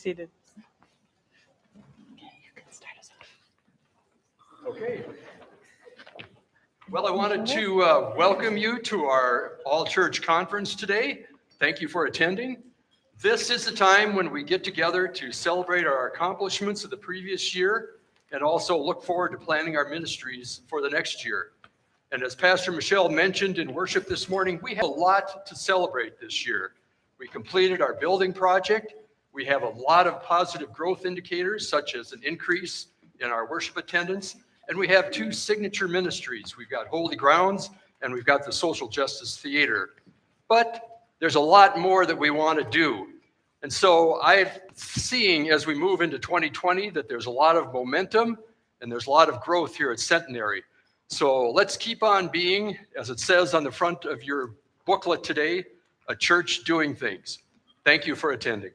seated. You can start us off. Okay. Well, I wanted to welcome you to our all-church conference today. Thank you for attending. This is the time when we get together to celebrate our accomplishments of the previous year and also look forward to planning our ministries for the next year. And as Pastor Michelle mentioned in worship this morning, we have a lot to celebrate this year. We completed our building project. We have a lot of positive growth indicators, such as an increase in our worship attendance. And we have two signature ministries. We've got Holy Grounds and we've got the Social Justice Theater. But there's a lot more that we want to do. And so I'm seeing as we move into 2020 that there's a lot of momentum and there's a lot of growth here at Centenary. So let's keep on being, as it says on the front of your booklet today, a church doing things. Thank you for attending.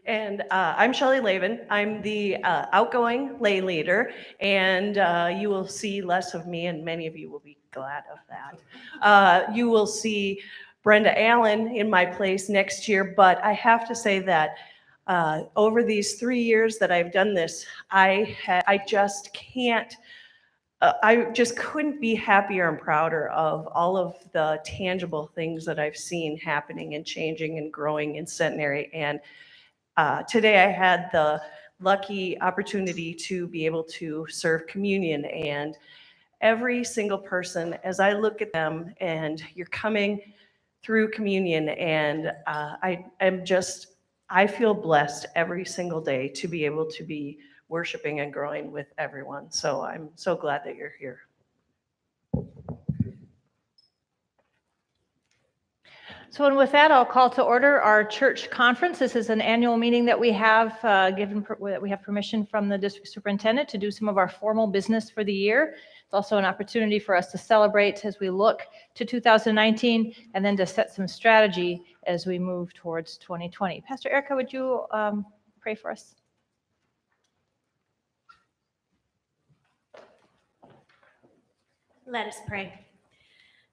And I'm Shelley Lavin. I'm the outgoing lay leader, and you will see less of me, and many of you will be glad of that. You will see Brenda Allen in my place next year, but I have to say that over these 3 years that I've done this, I just couldn't be happier and prouder of all of the tangible things that I've seen happening and changing and growing in Centenary. And today I had the lucky opportunity to be able to serve communion, and every single person, as I look at them, and you're coming through communion, and I feel blessed every single day to be able to be worshiping and growing with everyone. So I'm so glad that you're here. So, and with that, I'll call to order our church conference. This is an annual meeting that we have we have permission from the district superintendent to do some of our formal business for the year. It's also an opportunity for us to celebrate as we look to 2019 and then to set some strategy as we move towards 2020. Pastor Erica, would you pray for us? Let us pray.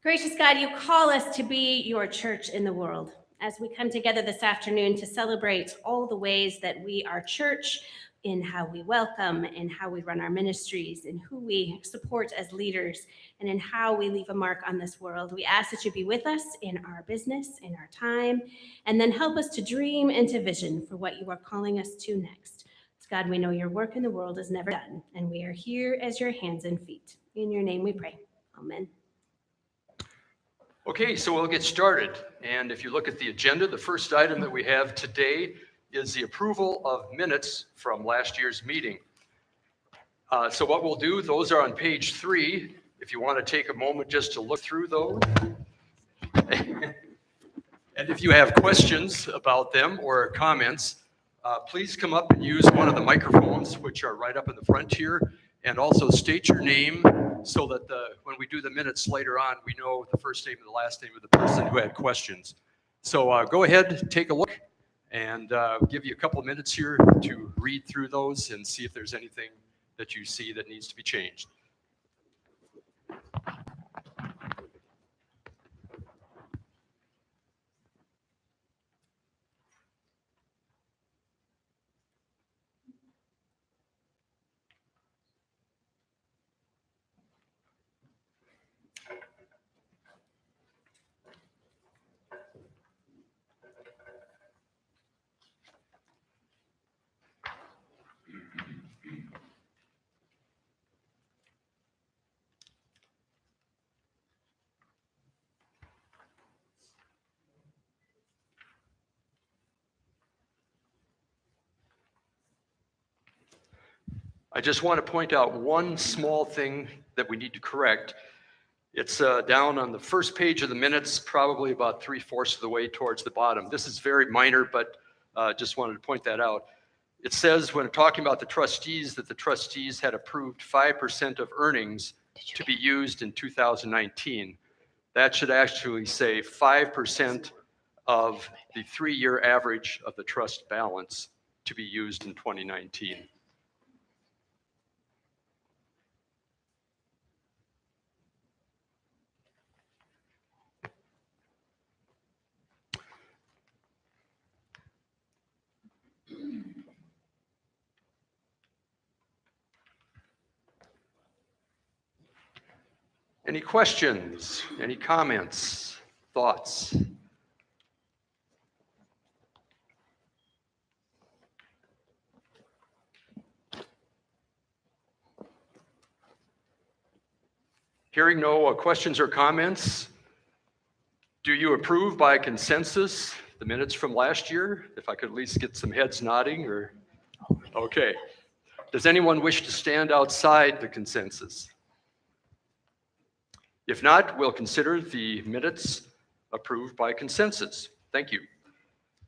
Gracious God, you call us to be your church in the world. As we come together this afternoon to celebrate all the ways that we are church, in how we welcome, in how we run our ministries, in who we support as leaders, and in how we leave a mark on this world, we ask that you be with us in our business, in our time, and then help us to dream into vision for what you are calling us to next. God, we know your work in the world is never done, and we are here as your hands and feet. In your name we pray. Amen. Okay, so we'll get started. And if you look at the agenda, the first item that we have today is the approval of minutes from last year's meeting. So what we'll do, those are on page 3. If you want to take a moment just to look through those. And if you have questions about them or comments, please come up and use one of the microphones, which are right up in the front here, and also state your name so that when we do the minutes later on, we know the first name and the last name of the person who had questions. So go ahead, take a look, and give you a couple of minutes here to read through those and see if there's anything that you see that needs to be changed. I just want to point out one small thing that we need to correct. It's down on the first page of the minutes, probably about 3/4 of the way towards the bottom. This is very minor, but just wanted to point that out. It says when talking about the trustees that the trustees had approved 5% of earnings to be used in 2019. That should actually say 5% of the 3-year average of the trust balance to be used in 2019. Any questions, any comments, thoughts? Hearing no questions or comments, do you approve by consensus the minutes from last year? If I could at least get some heads nodding or, okay. Does anyone wish to stand outside the consensus? If not, we'll consider the minutes approved by consensus. Thank you.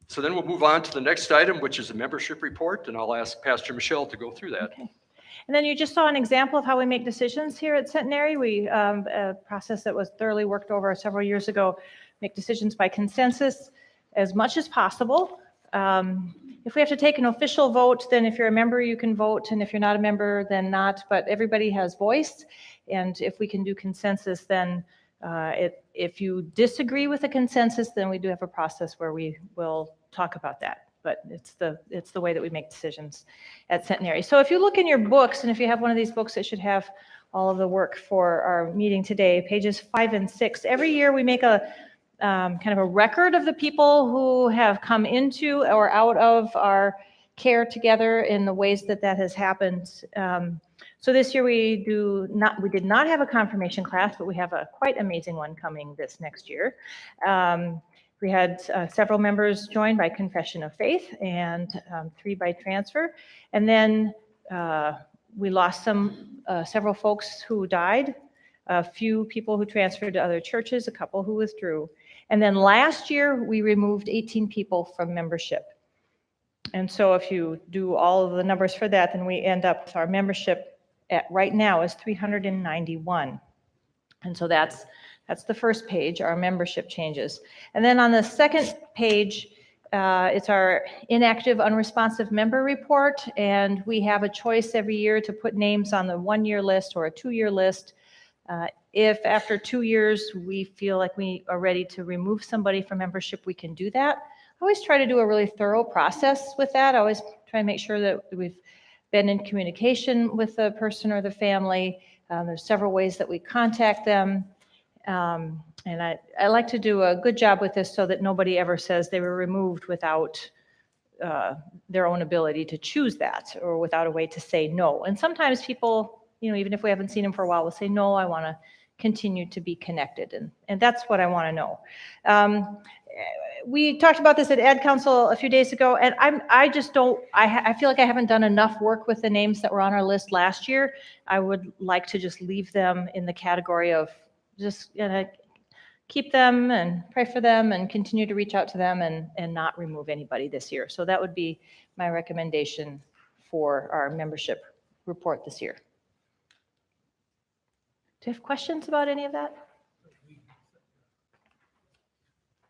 So then we'll move on to the next item, which is a membership report, and I'll ask Pastor Michelle to go through that. Okay. And then you just saw an example of how we make decisions here at Centenary. We, a process that was thoroughly worked over several years ago, make decisions by consensus as much as possible. If we have to take an official vote, then if you're a member, you can vote, and if you're not a member, then not, but everybody has voice. And if we can do consensus, then if you disagree with the consensus, then we do have a process where we will talk about that. But it's the way that we make decisions at Centenary. So if you look in your books, and if you have one of these books, it should have all of the work for our meeting today, pages 5 and 6. Every year we make a kind of a record of the people who have come into or out of our care together in the ways that that has happened. So this year we did not have a confirmation class, but we have a quite amazing one coming this next year. We had several members join by confession of faith and 3 by transfer. And then we lost several folks who died, a few people who transferred to other churches, a couple who withdrew. And then last year we removed 18 people from membership. And so if you do all of the numbers for that, then we end up with our membership at right now is 391. And so that's the first page, our membership changes. And then on the second page, it's our inactive, unresponsive member report. And we have a choice every year to put names on the 1-year list or a 2-year list. If after 2 years we feel like we are ready to remove somebody from membership, we can do that. I always try to do a really thorough process with that. I always try to make sure that we've been in communication with the person or the family. There's several ways that we contact them. And I like to do a good job with this so that nobody ever says they were removed without their own ability to choose that or without a way to say no. And sometimes people, even if we haven't seen them for a while, will say, no, I want to continue to be connected. And that's what I want to know. We talked about this at Ad Council a few days ago, and I feel like I haven't done enough work with the names that were on our list last year. I would like to just leave them in the category of just keep them and pray for them and continue to reach out to them and not remove anybody this year. So that would be my recommendation for our membership report this year. Do you have questions about any of that?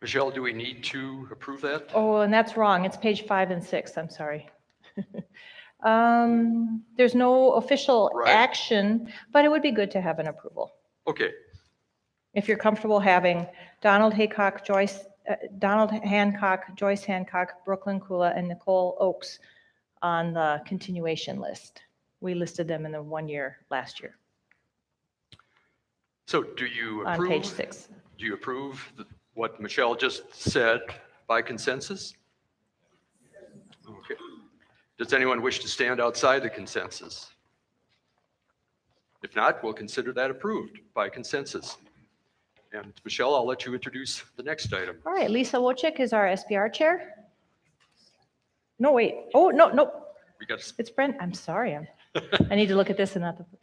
Michelle, do we need to approve that? Oh, and that's wrong. It's page 5 and 6. I'm sorry. There's no official action, but it would be good to have an approval. Okay. If you're comfortable having Donald Hancock, Joyce Hancock, Brooklyn Kula, and Nicole Oakes on the continuation list. We listed them in the 1 year last year. So do you approve? On page 6. Do you approve what Michelle just said by consensus? Okay. Does anyone wish to stand outside the consensus? If not, we'll consider that approved by consensus. And Michelle, I'll let you introduce the next item. All right, Lisa Wojcik is our SBR chair. No, wait. Oh, no. It's Brenda. I'm sorry. I need to look at this and not the book.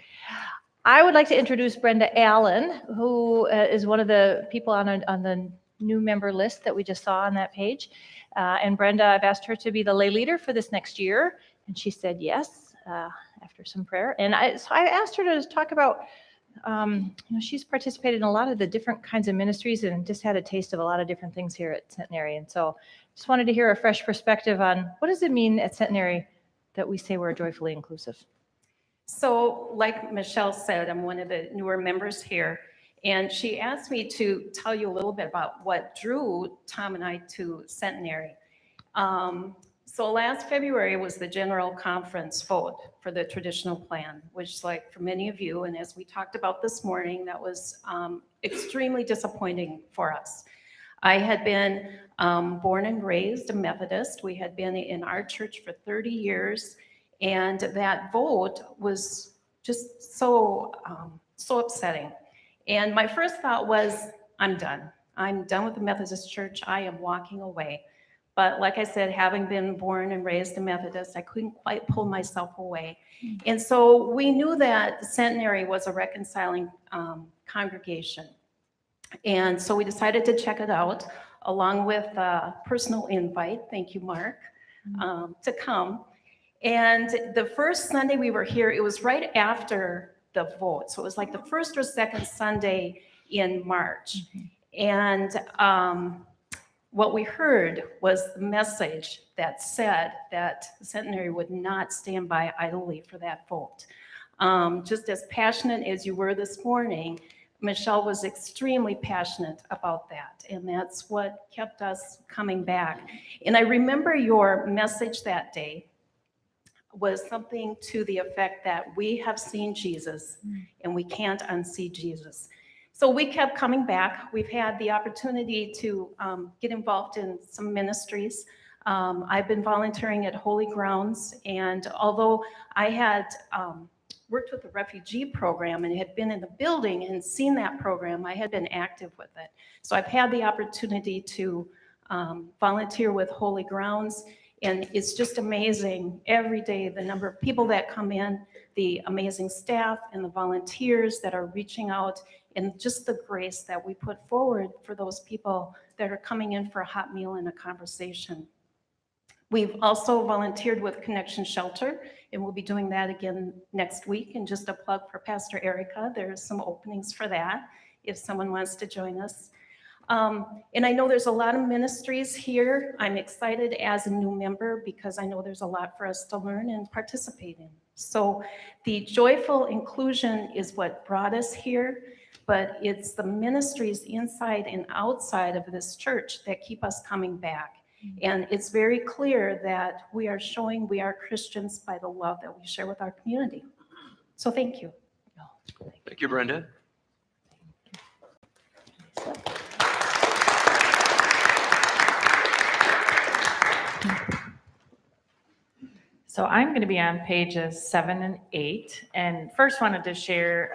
I would like to introduce Brenda Allen, who is one of the people on the new member list that we just saw on that page. And Brenda, I've asked her to be the lay leader for this next year, and she said yes after some prayer. And so I asked her to talk about, she's participated in a lot of the different kinds of ministries and just had a taste of a lot of different things here at Centenary. And so just wanted to hear a fresh perspective on what does it mean at Centenary that we say we're joyfully inclusive? So like Michelle said, I'm one of the newer members here, and she asked me to tell you a little bit about what drew Tom and I to Centenary. So last February was the general conference vote for the traditional plan, which like for many of you, and as we talked about this morning, that was extremely disappointing for us. I had been born and raised a Methodist. We had been in our church for 30 years, and that vote was just so upsetting. And my first thought was, I'm done. I'm done with the Methodist Church. I am walking away. But like I said, having been born and raised a Methodist, I couldn't quite pull myself away. And so we knew that the Centenary was a reconciling congregation. And so we decided to check it out along with a personal invite, thank you, Mark, to come. And the first Sunday we were here, it was right after the vote. So it was like the first or second Sunday in March. And what we heard was the message that said that the Centenary would not stand by idly for that vote. Just as passionate as you were this morning, Michelle was extremely passionate about that, and that's what kept us coming back. And I remember your message that day was something to the effect that we have seen Jesus and we can't unsee Jesus. So we kept coming back. We've had the opportunity to get involved in some ministries. I've been volunteering at Holy Grounds, and although I had worked with the refugee program and had been in the building and seen that program, I had been active with it. So I've had the opportunity to volunteer with Holy Grounds, and it's just amazing every day the number of people that come in, the amazing staff and the volunteers that are reaching out, and just the grace that we put forward for those people that are coming in for a hot meal and a conversation. We've also volunteered with Connection Shelter, and we'll be doing that again next week. And just a plug for Pastor Erica, there's some openings for that if someone wants to join us. And I know there's a lot of ministries here. I'm excited as a new member because I know there's a lot for us to learn and participate in. So the joyful inclusion is what brought us here, but it's the ministries inside and outside of this church that keep us coming back. And it's very clear that we are showing we are Christians by the love that we share with our community. So thank you. Thank you, Brenda. So I'm going to be on pages 7 and 8, and first wanted to share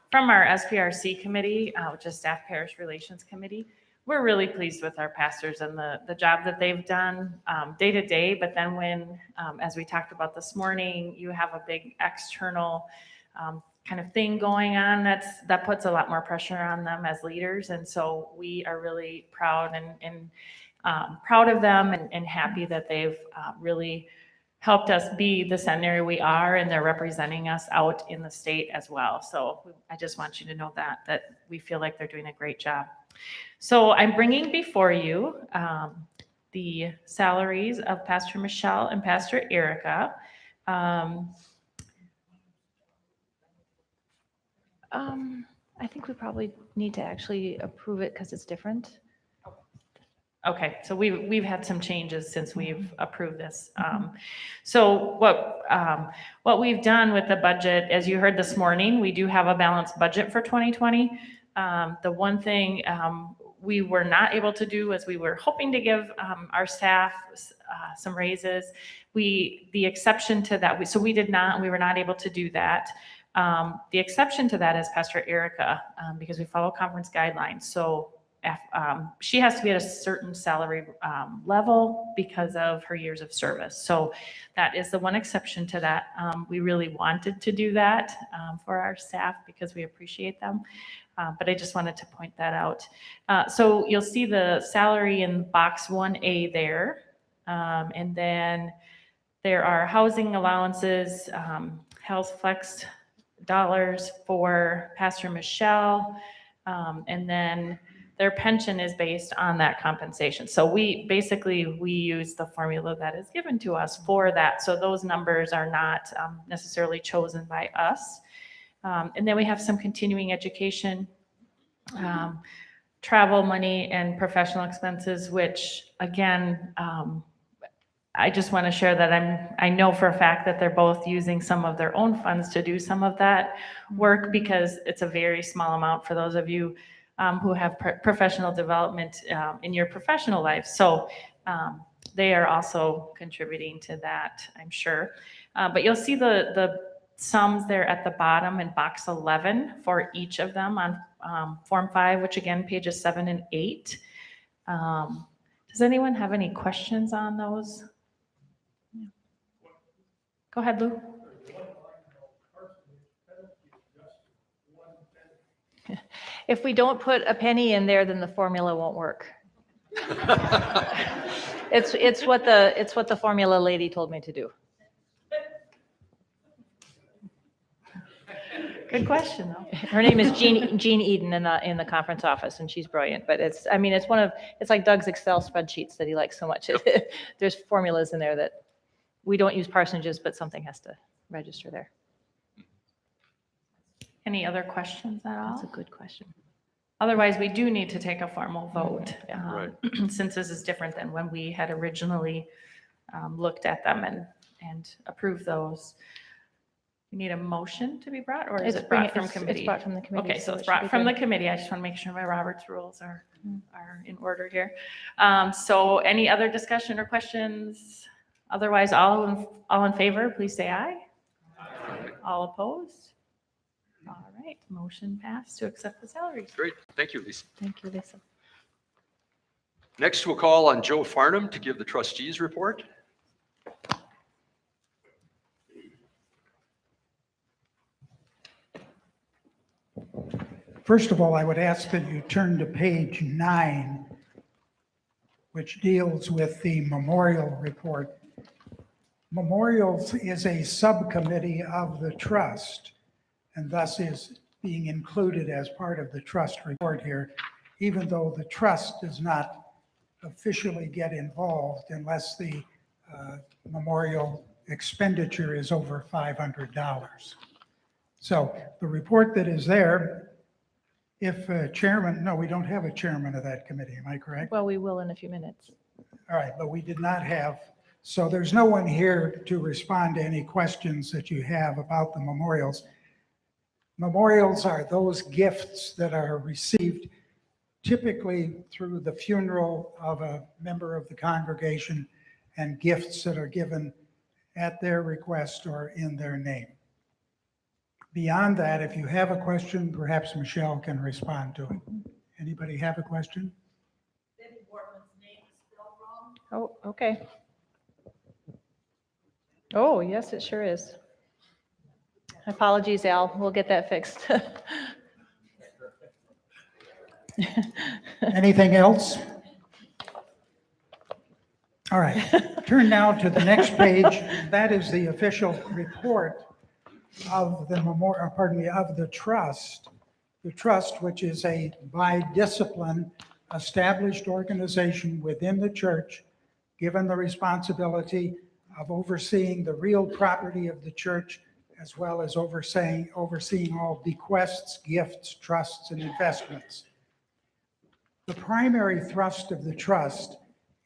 from our SPRC committee, which is Staff Parish Relations Committee. We're really pleased with our pastors and the job that they've done day to day, but then when, as we talked about this morning, you have a big external kind of thing going on, that puts a lot more pressure on them as leaders, and so we are really proud and proud of them and happy that they've really helped us be the Centenary we are, and they're representing us out in the state as well. So I just want you to know that we feel like they're doing a great job. So I'm bringing before you the salaries of Pastor Michelle and Pastor Erica. I think we probably need to actually approve it because it's different. Okay, so we've had some changes since we've approved this. So what we've done with the budget, as you heard this morning, we do have a balanced budget for 2020. The one thing we were not able to do is we were hoping to give our staff some raises. The exception to that, we were not able to do that. The exception to that is Pastor Erica, because we follow conference guidelines. So she has to be at a certain salary level because of her years of service. So that is the one exception to that. We really wanted to do that for our staff because we appreciate them. But I just wanted to point that out. So you'll see the salary in box 1A there. And then there are housing allowances, health flex dollars for Pastor Michelle. And then their pension is based on that compensation. So we use the formula that is given to us for that. So those numbers are not necessarily chosen by us. And then we have some continuing education, travel money and professional expenses, which again, I just want to share that I know for a fact that they're both using some of their own funds to do some of that work, because it's a very small amount for those of you who have professional development in your professional life. So they are also contributing to that, I'm sure. But you'll see the sums there at the bottom in box 11 for each of them on Form 5, which again, pages 7 and 8. Does anyone have any questions on those? Go ahead, Lou. If we don't put a penny in there, then the formula won't work. It's what the formula lady told me to do. Good question, though. Her name is Jean Eden in the conference office, and she's brilliant. But it's like Doug's Excel spreadsheets that he likes so much. There's formulas in there that we don't use parsonages, but something has to register there. Any other questions at all? That's a good question. Otherwise, we do need to take a formal vote, Right. since this is different than when we had originally looked at them and approved those. You need a motion to be brought, or is it brought from committee? It's brought from the committee. Okay, so it it's should brought be from the good. committee. I just want to make sure my Robert's rules are in order here. So any other discussion or questions? Otherwise, all in favor, please say aye. Aye. All opposed? All right, motion passed to accept the salaries. Great. Thank you, Lisa. Thank you, Lisa. Next, we'll call on Joe Farnham to give the trustees report. First of all, I would ask that you turn to page 9, which deals with the memorial report. Memorials is a subcommittee of the trust, and thus is being included as part of the trust report here, even though the trust does not officially get involved unless the memorial expenditure is over $500. So the report that is there, if chairman, no, we don't have a chairman of that committee, am I correct? Well, we will in a few minutes. All right, but we did not have, so there's no one here to respond to any questions that you have about the memorials. Memorials are those gifts that are received typically through the funeral of a member of the congregation, and gifts that are given at their request or in their name. Beyond that, if you have a question, perhaps Michelle can respond to it. Anybody have a question? Oh, okay. Oh, yes, it sure is. Apologies, Al. We'll get that fixed. Anything else? All right, turn now to the next page. That is the official report of the of the trust. The trust, which is a by discipline established organization within the church, given the responsibility of overseeing the real property of the church, as well as overseeing all bequests, gifts, trusts, and investments. The primary thrust of the trust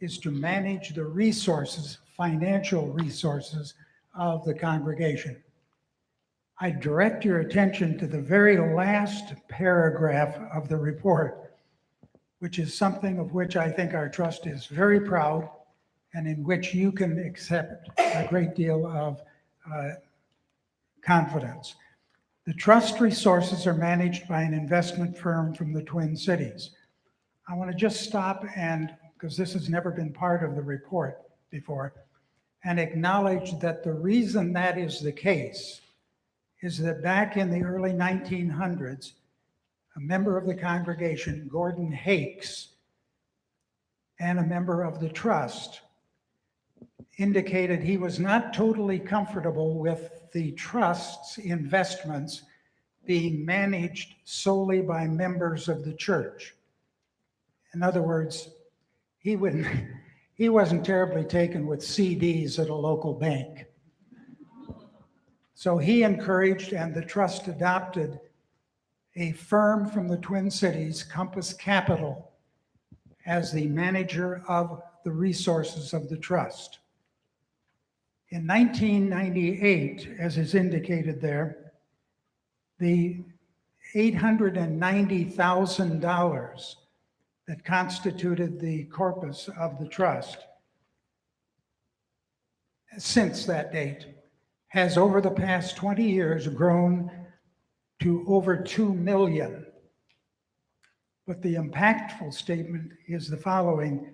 is to manage the resources, financial resources of the congregation. I direct your attention to the very last paragraph of the report, which is something of which I think our trust is very proud and in which you can accept a great deal of confidence. The trust resources are managed by an investment firm from the Twin Cities. I want to just stop and, because this has never been part of the report before, and acknowledge that the reason that is the case is that back in the early 1900s, a member of the congregation, Gordon Hakes, and a member of the trust indicated he was not totally comfortable with the trust's investments being managed solely by members of the church. In other words, he wasn't terribly taken with CDs at a local bank. So he encouraged, and the trust adopted, a firm from the Twin Cities, Compass Capital, as the manager of the resources of the trust. In 1998, as is indicated there, the $890,000 that constituted the corpus of the trust since that date has over the past 20 years grown to over 2 million. But the impactful statement is the following: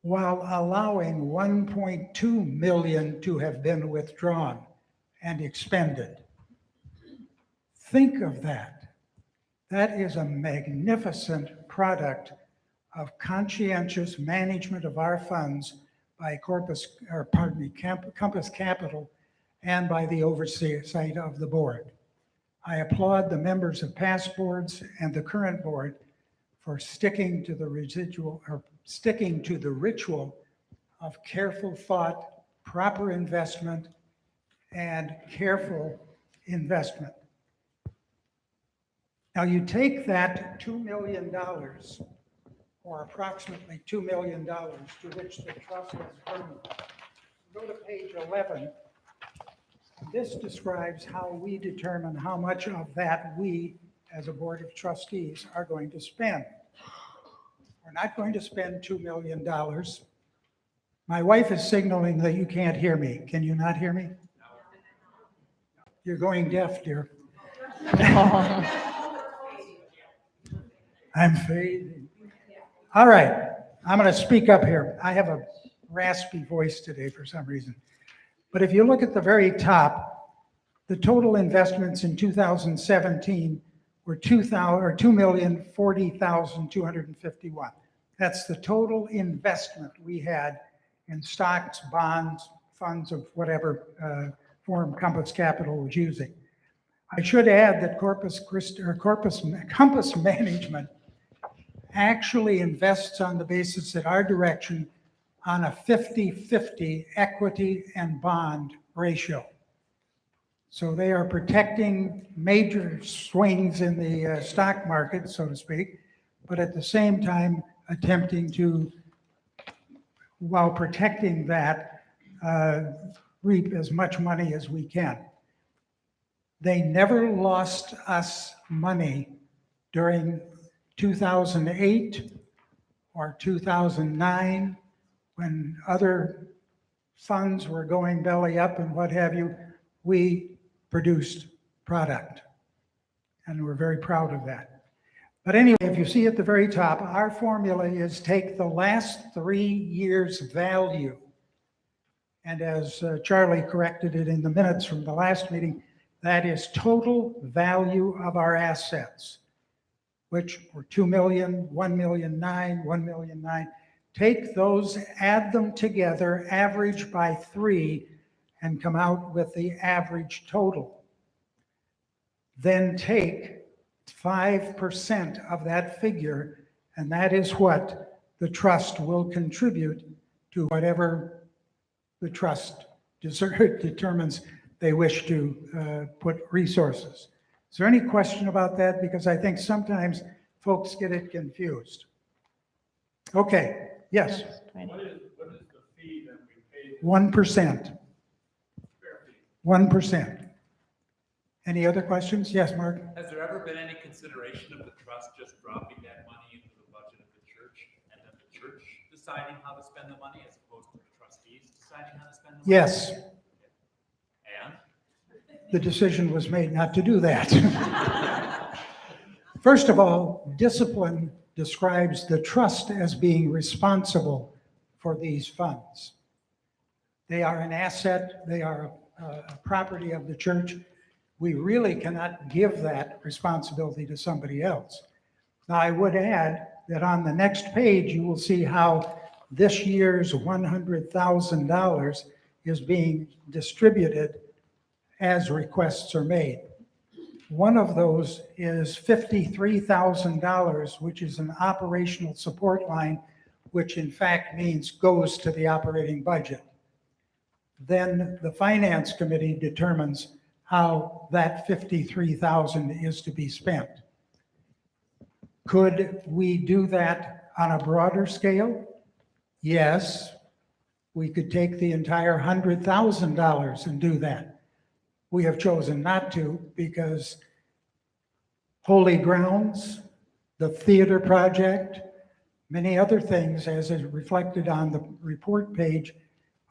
while allowing 1.2 million to have been withdrawn and expended. Think of that. That is a magnificent product of conscientious management of our funds by Compass Capital and by the oversight of the board. I applaud the members of past boards and the current board for sticking to the ritual of careful thought, proper investment, and careful investment. Now you take that $2 million, or approximately $2 million, to which the trust has earned. Go to page 11. This describes how we determine how much of that we, as a board of trustees, are going to spend. We're not going to spend $2 million. My wife is signaling that you can't hear me. Can you not hear me? You're going deaf, dear. I'm fading. All right, I'm going to speak up here. I have a raspy voice today for some reason. But if you look at the very top, the total investments in 2017 were $2,040,251. That's the total investment we had in stocks, bonds, funds of whatever form Compass Capital was using. I should add that Compass Management actually invests on the basis that our direction on a 50-50 equity and bond ratio. So they are protecting major swings in the stock market, so to speak, but at the same time attempting to, while protecting that, reap as much money as we can. They never lost us money during 2008 or 2009 when other funds were going belly up and what have you. We produced product, and we're very proud of that. But anyway, if you see at the very top, our formula is take the last 3 years' value, and as Charlie corrected it in the minutes from the last meeting, that is total value of our assets, which were 2 million, 1,000,009, 1,000,009. Take those, add them together, average by 3, and come out with the average total. Then take 5% of that figure, and that is what the trust will contribute to whatever the trust determines they wish to put resources. Is there any question about that? Because I think sometimes folks get it confused. Okay, yes. What is the fee that we pay? 1%. 1%. Any other questions? Yes, Mark? Has there ever been any consideration of the trust just dropping that money into the budget of the church and then the church deciding how to spend the money as opposed to the trustees deciding how to spend the money? Yes. And? The decision was made not to do that. First of all, discipline describes the trust as being responsible for these funds. They are an asset, they are a property of the church. We really cannot give that responsibility to somebody else. Now, I would add that on the next page, you will see how this year's $100,000 is being distributed as requests are made. One of those is $53,000, which is an operational support line, which in fact means goes to the operating budget. Then the finance committee determines how that $53,000 is to be spent. Could we do that on a broader scale? Yes. we could take the entire $100,000 and do that. We have chosen not to because Holy Grounds, the theater project, many other things, as is reflected on the report page,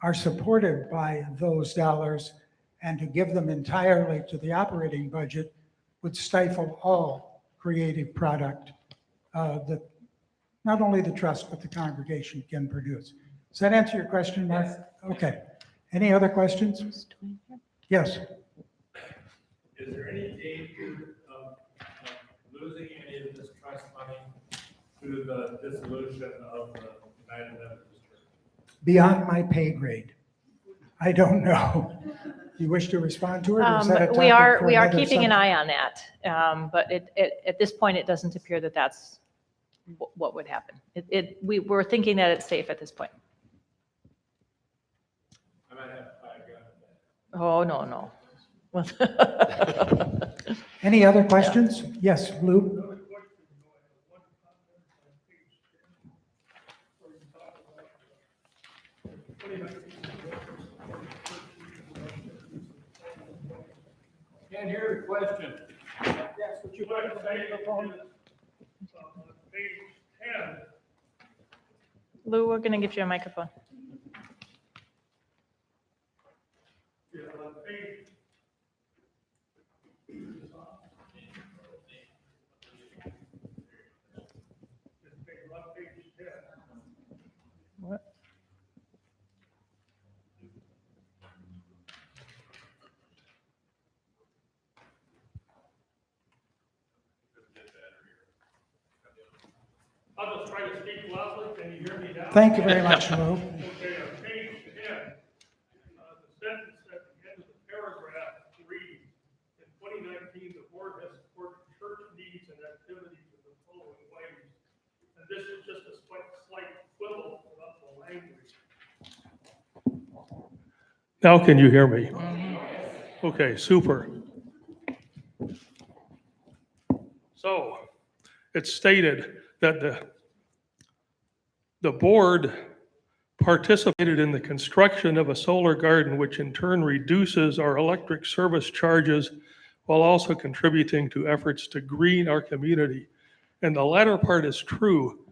are supported by those dollars, and to give them entirely to the operating budget would stifle all creative product that not only the trust but the congregation can produce. Does that answer your question, Mark? Okay. Any other questions? Yes. Is there any danger of losing any of this trust money through the dissolution of the United Methodist Church? Beyond my pay grade. I don't know. You wish to respond to it? Or is that a We topic are, for we are another keeping an subject? eye on that. But at this point, it doesn't appear that that's what would happen. We're thinking that it's safe at this point. I might have to buy a gun. Oh, no. Any other questions? Yes, Lou? Can't hear the question. Yes, would you like to say page 10. Lou, we're going to give you a microphone. On page What? I'll just try to speak loudly. Can you hear me now? Thank you very much, Lou. Okay, on page 10, the sentence at the end of the paragraph reads, in 2019, the board has supported church needs and activities in the following ways. And this is just a slight quibble about the language. Now can you hear me? Okay, super. So it's stated that the board participated in the construction of a solar garden, which in turn reduces our electric service charges while also contributing to efforts to green our community. And the latter part is true,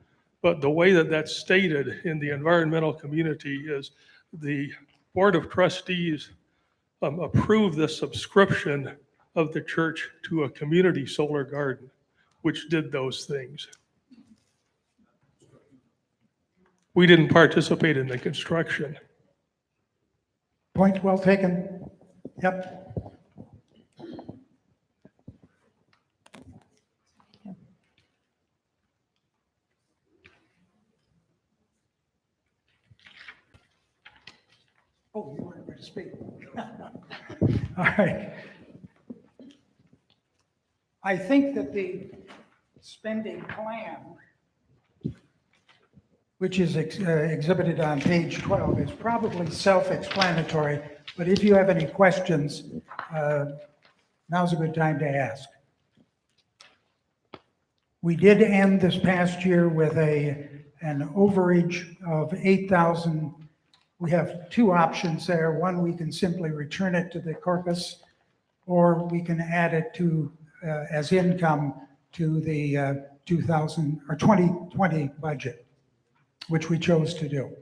but the way that that's stated in the environmental community is the Board of Trustees approved the subscription of the church to a community solar garden, which did those things. We didn't participate in the construction. Point well taken. Yep. Oh, you wanted me to speak. All right. I think that the spending plan, which is exhibited on page 12, is probably self-explanatory, but if you have any questions, now's a good time to ask. We did end this past year with an overage of 8,000. We have two options there. One, we can simply return it to the corpus, or we can add it to as income to the 2020 budget, which we chose to do.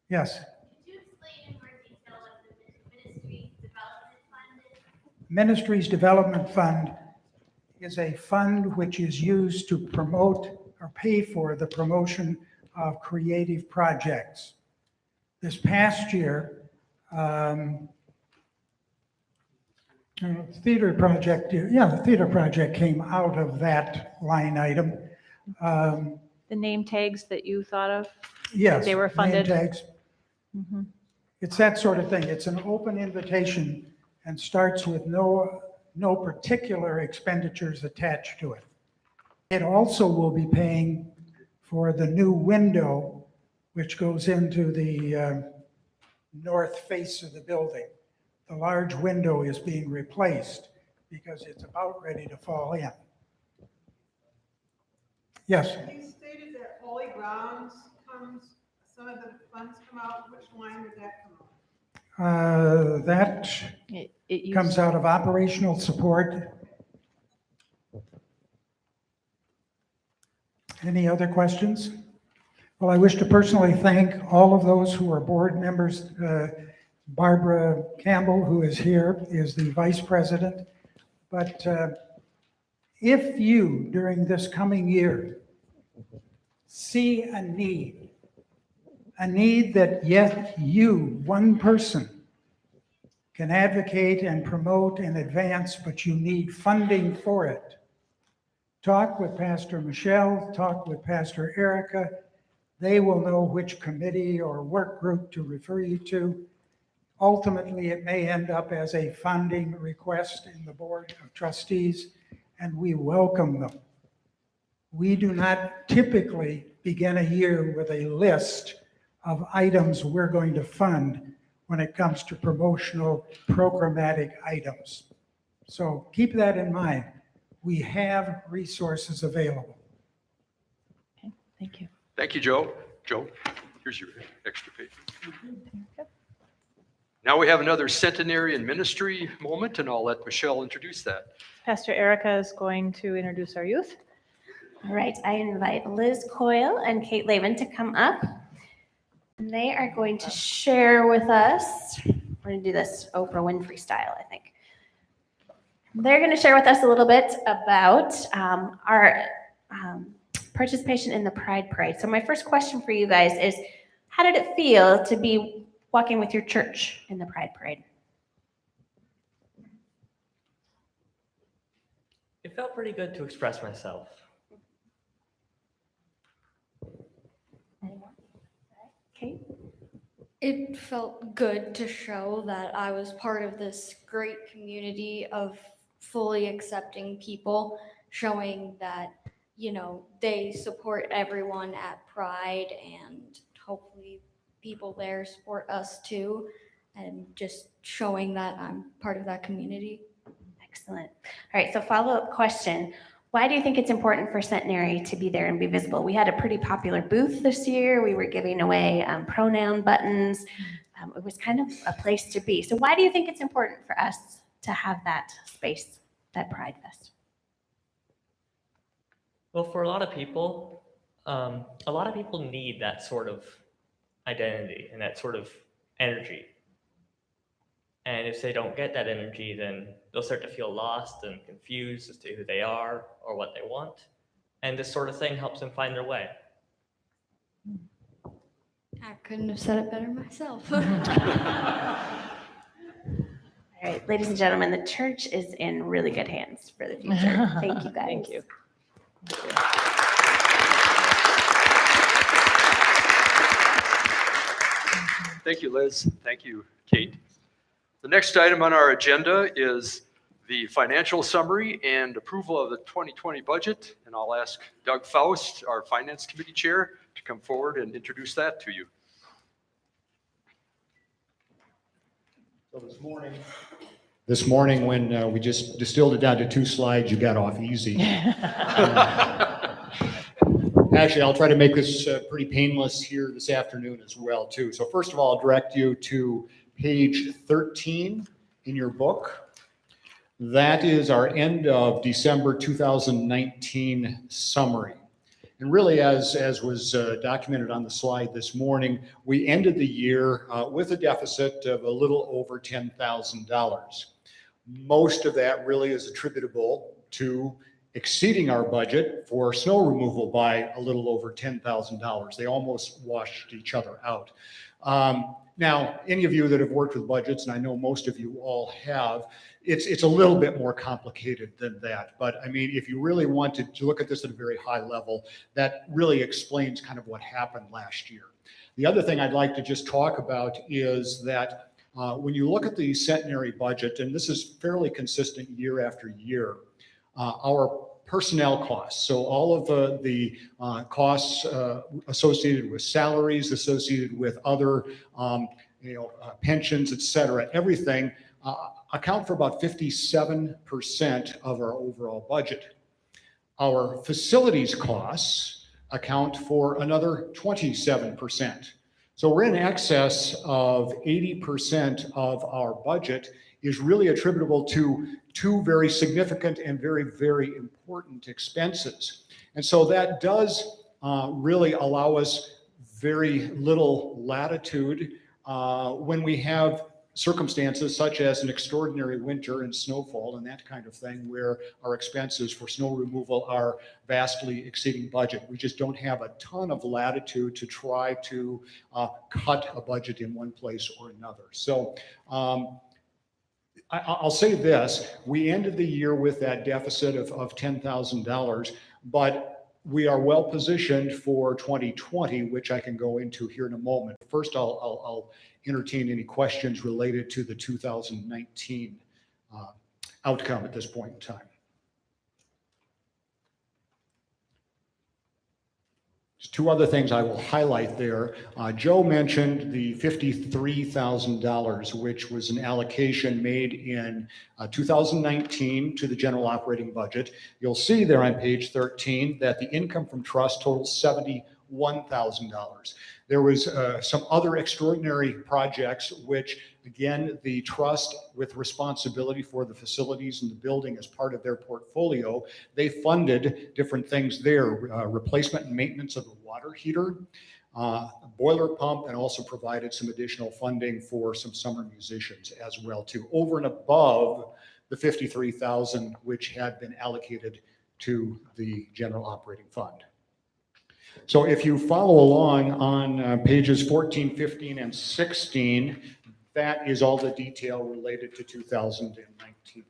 Yes. Could you explain in more detail what the Ministry's Development Fund is? Ministries Development Fund is a fund which is used to promote or pay for the promotion of creative projects. This past year, the theater project came out of that line item. The name tags that you thought of? Yes. They were funded? Name tags. Mhm. It's that sort of thing. It's an open invitation and starts with no particular expenditures attached to it. It also will be paying for the new window which goes into the north face of the building. The large window is being replaced because it's about ready to fall in. Yes, You stated that Holy Grounds comes a some of the funds come out, which line would that come out? That It comes out of operational support. Any other questions? Well, I wish to personally thank all of those who are board members. Barbara Campbell, who is here, is the vice president. But if you, during this coming year, see a need that yet you, one person, can advocate and promote and advance, but you need funding for it, talk with Pastor Michelle, talk with Pastor Erica. They will know which committee or work group to refer you to. Ultimately, it may end up as a funding request in the Board of Trustees, and we welcome them. We do not typically begin a year with a list of items we're going to fund when it comes to promotional programmatic items. So keep that in mind. We have resources available. Okay, thank you. Thank you, Joe. Joe, here's your extra page. Now we have another Centenary in Ministry moment, and I'll let Michelle introduce that. Pastor Erica is going to introduce our youth. All right, I invite Liz Coyle and Kate Lavin to come up. And they are going to share with us, we're going to do this Oprah Winfrey style, I think. They're going to share with us a little bit about our participation in the Pride Parade. So my first question for you guys is, how did it feel to be walking with your church in the Pride Parade? It felt pretty good to express myself. Kate? It felt good to show that I was part of this great community of fully accepting people, showing that, you know, they support everyone at Pride, and hopefully people there support us too, and just showing that I'm part of that community. Excellent. All right, so follow-up question. Why do you think it's important for Centenary to be there and be visible? We had a pretty popular booth this year. We were giving away pronoun buttons. It was kind of a place to be. So why do you think it's important for us to have that space, that Pride Fest? Well, for a lot of people need that sort of identity and that sort of energy. And if they don't get that energy, then they'll start to feel lost and confused as to who they are or what they want. And this sort of thing helps them find their way. I couldn't have said it better myself. All right, ladies and gentlemen, the church is in really good hands for the future. Thank you, guys. Thank you. Thank you, Liz. Thank you, Kate. The next item on our agenda is the financial summary and approval of the 2020 budget. And I'll ask Doug Faust, our Finance Committee Chair, to come forward and introduce that to you. So this morning when we just distilled it down to 2 slides, you got off easy. Actually, I'll try to make this pretty painless here this afternoon as well, too. So first of all, I'll direct you to page 13 in your book. That is our end of December 2019 summary. And really, as was documented on the slide this morning, we ended the year with a deficit of a little over $10,000. Most of that really is attributable to exceeding our budget for snow removal by a little over $10,000. They almost washed each other out. Now, any of you that have worked with budgets, and I know most of you all have, it's a little bit more complicated than that. But I mean, if you really wanted to look at this at a very high level, that really explains kind of what happened last year. The other thing I'd like to just talk about is that when you look at the Centenary budget, and this is fairly consistent year after year, our personnel costs, so all of the costs associated with salaries, associated with other pensions, et cetera, everything account for about 57% of our overall budget. Our facilities costs account for another 27%. So we're in excess of 80% of our budget is really attributable to two very significant and very, very important expenses. And so that does really allow us very little latitude when we have circumstances such as an extraordinary winter and snowfall and that kind of thing, where our expenses for snow removal are vastly exceeding budget. We just don't have a ton of latitude to try to cut a budget in one place or another. So I'll say this, we ended the year with that deficit of $10,000, but we are well positioned for 2020, which I can go into here in a moment. First, I'll entertain any questions related to the 2019 outcome at this point in time. Just two other things I will highlight there. Joe mentioned the $53,000, which was an allocation made in 2019 to the general operating budget. You'll see there on page 13 that the income from trust totals $71,000. There was some other extraordinary projects, which again, the trust with responsibility for the facilities and the building as part of their portfolio, they funded different things there, replacement and maintenance of the water heater, a boiler pump, and also provided some additional funding for some summer musicians as well too, over and above the $53,000 which had been allocated to the general operating fund. So if you follow along on pages 14, 15, and 16, that is all the detail related to 2019.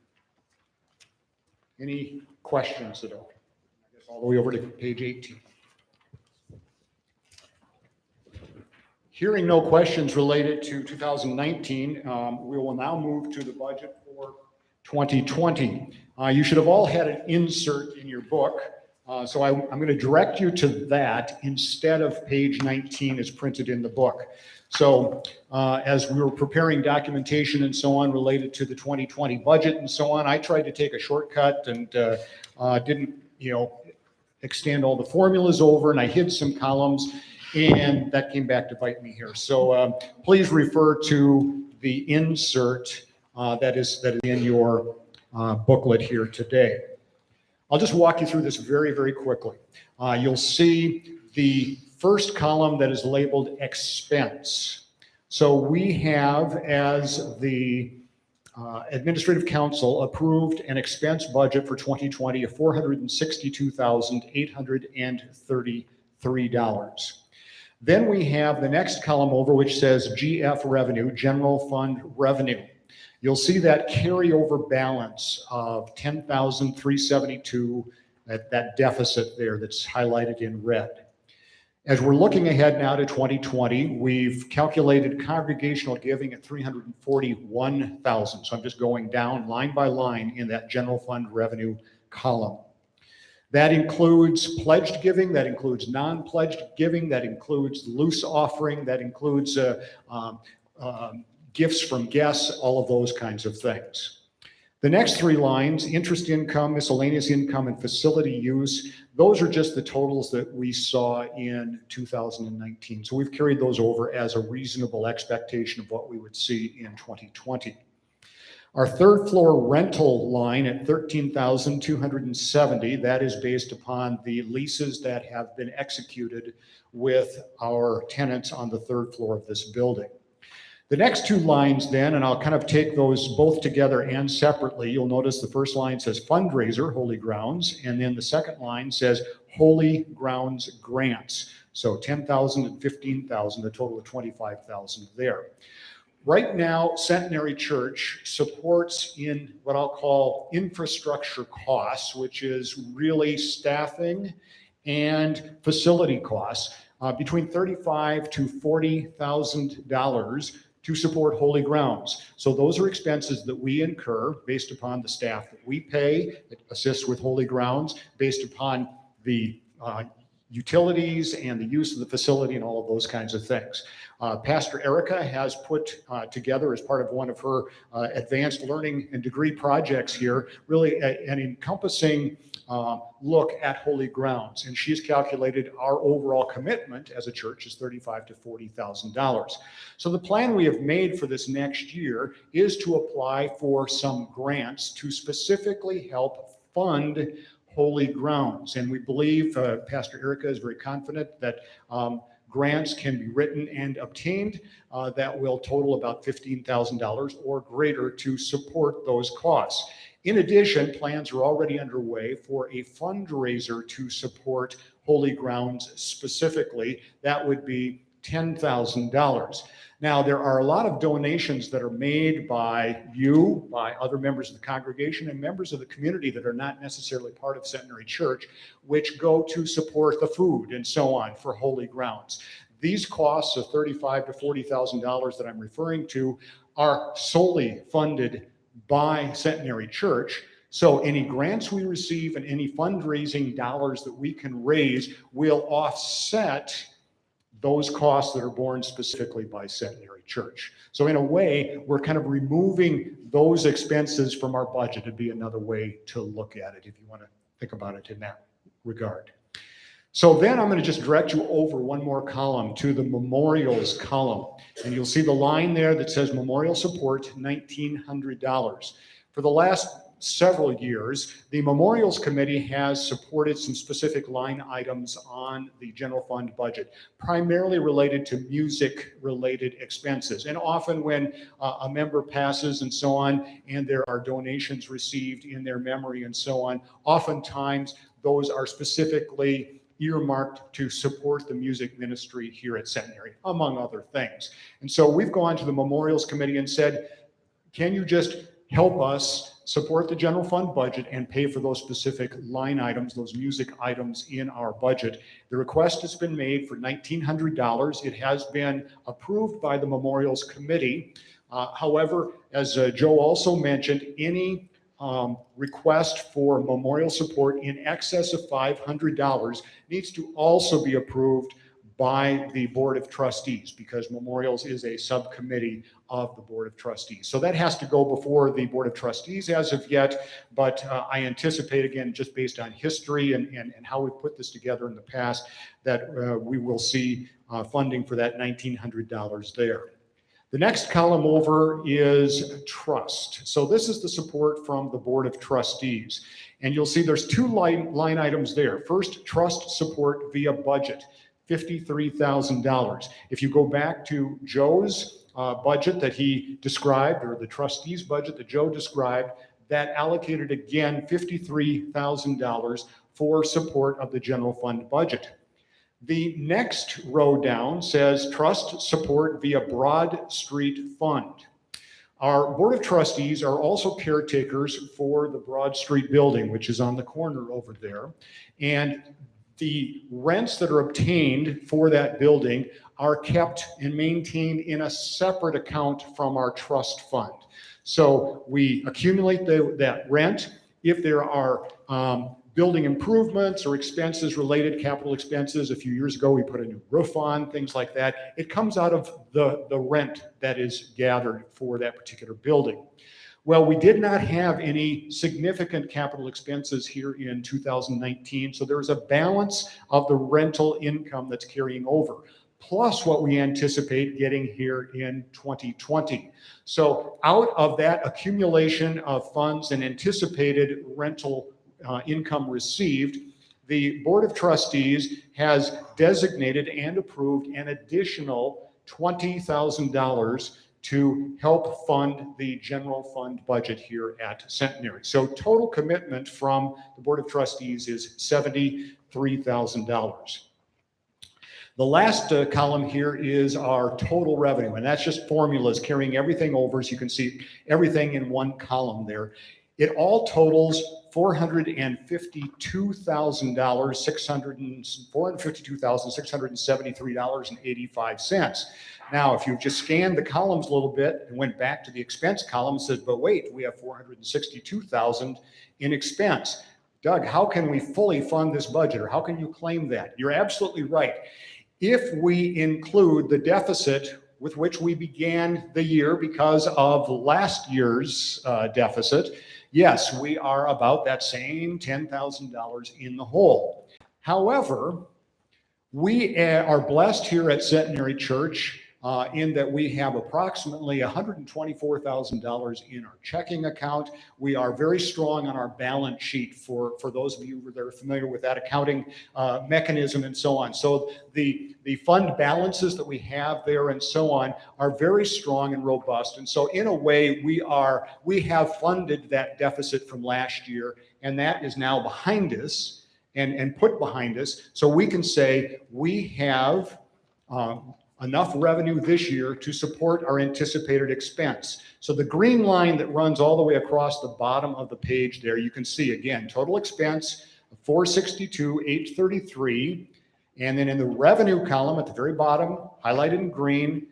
Any questions at all? I guess all the way over to page 18. Hearing no questions related to 2019, we will now move to the budget for 2020. You should have all had an insert in your book. So I'm going to direct you to that instead of page 19 as printed in the book. So as we were preparing documentation and so on related to the 2020 budget and so on, I tried to take a shortcut and didn't, extend all the formulas over, and I hid some columns, and that came back to bite me here. So please refer to the insert that is in your booklet here today. I'll just walk you through this very, very quickly. You'll see the first column that is labeled expense. So we have, as the Administrative Council, approved an expense budget for 2020 of $462,833. Then we have the next column over, which says GF revenue, general fund revenue. You'll see that carryover balance of $10,372, that deficit there that's highlighted in red. As we're looking ahead now to 2020, we've calculated congregational giving at $341,000. So I'm just going down line by line in that general fund revenue column. That includes pledged giving, that includes non-pledged giving, that includes loose offering, that includes gifts from guests, all of those kinds of things. The next three lines, interest income, miscellaneous income, and facility use, those are just the totals that we saw in 2019. So we've carried those over as a reasonable expectation of what we would see in 2020. Our third floor rental line at $13,270, that is based upon the leases that have been executed with our tenants on the third floor of this building. The next two lines then, and I'll kind of take those both together and separately, you'll notice the first line says fundraiser, Holy Grounds, and then the second line says Holy Grounds grants. So $10,000 and $15,000, a total of $25,000 there. Right now, Centenary Church supports in what I'll call infrastructure costs, which is really staffing and facility costs, between $35,000 to $40,000 to support Holy Grounds. So those are expenses that we incur based upon the staff that we pay that assists with Holy Grounds, based upon the utilities and the use of the facility and all of those kinds of things. Pastor Erica has put together, as part of one of her advanced learning and degree projects here, really an encompassing look at holy grounds. And she's calculated our overall commitment as a church is $35,000 to $40,000. So the plan we have made for this next year is to apply for some grants to specifically help fund holy grounds. And we believe, Pastor Erica is very confident that grants can be written and obtained that will total about $15,000 or greater to support those costs. In addition, plans are already underway for a fundraiser to support holy grounds specifically. That would be $10,000. Now, there are a lot of donations that are made by you, by other members of the congregation, and members of the community that are not necessarily part of Centenary Church, which go to support the food and so on for holy grounds. These costs of $35,000 to $40,000 that I'm referring to are solely funded by Centenary Church. So any grants we receive and any fundraising dollars that we can raise will offset those costs that are borne specifically by Centenary Church. So in a way, we're kind of removing those expenses from our budget. It'd be another way to look at it if you want to think about it in that regard. So then I'm going to just direct you over one more column to the memorials column. And you'll see the line there that says memorial support, $1,900. For the last several years, the Memorials Committee has supported some specific line items on the general fund budget, primarily related to music-related expenses. And often when a member passes and so on, and there are donations received in their memory and so on, oftentimes those are specifically earmarked to support the music ministry here at Centenary, among other things. And so we've gone to the Memorials Committee and said, can you just help us support the general fund budget and pay for those specific line items, those music items in our budget? The request has been made for $1,900. It has been approved by the Memorials Committee. However, as Joe also mentioned, any request for memorial support in excess of $500 needs to also be approved by the Board of Trustees, because Memorials is a subcommittee of the Board of Trustees. So that has to go before the Board of Trustees as of yet, but I anticipate, again, just based on history and how we've put this together in the past, that we will see funding for that $1,900 there. The next column over is trust. So this is the support from the Board of Trustees. And you'll see there's two line items there. First, trust support via budget, $53,000. If you go back to Joe's budget that he described, or the trustees' budget that Joe described, that allocated again $53,000 for support of the general fund budget. The next row down says trust support via Broad Street Fund. Our Board of Trustees are also caretakers for the Broad Street building, which is on the corner over there. And the rents that are obtained for that building are kept and maintained in a separate account from our trust fund. So we accumulate that rent. If there are building improvements or expenses related, capital expenses, a few years ago we put a new roof on, things like that, it comes out of the rent that is gathered for that particular building. Well, we did not have any significant capital expenses here in 2019, so there's a balance of the rental income that's carrying over, plus what we anticipate getting here in 2020. So out of that accumulation of funds and anticipated rental income received, the Board of Trustees has designated and approved an additional $20,000 to help fund the general fund budget here at Centenary. So total commitment from the Board of Trustees is $73,000. The last column here is our total revenue, and that's just formulas carrying everything over, so you can see everything in one column there. It all totals $452,673.85. Now, if you just scanned the columns a little bit and went back to the expense column, it says, but wait, we have $462,000 in expense. Doug, how can we fully fund this budget, or how can you claim that? You're absolutely right. If we include the deficit with which we began the year because of last year's deficit, yes, we are about that same $10,000 in the hole. However, we are blessed here at Centenary Church in that we have approximately $124,000 in our checking account. We are very strong on our balance sheet for those of you that are familiar with that accounting mechanism and so on. So the fund balances that we have there and so on are very strong and robust. And so in a way, we have funded that deficit from last year, and that is now behind us and put behind us. So we can say we have enough revenue this year to support our anticipated expense. So the green line that runs all the way across the bottom of the page there, you can see again, total expense of $462,833. And then in the revenue column at the very bottom, highlighted in green,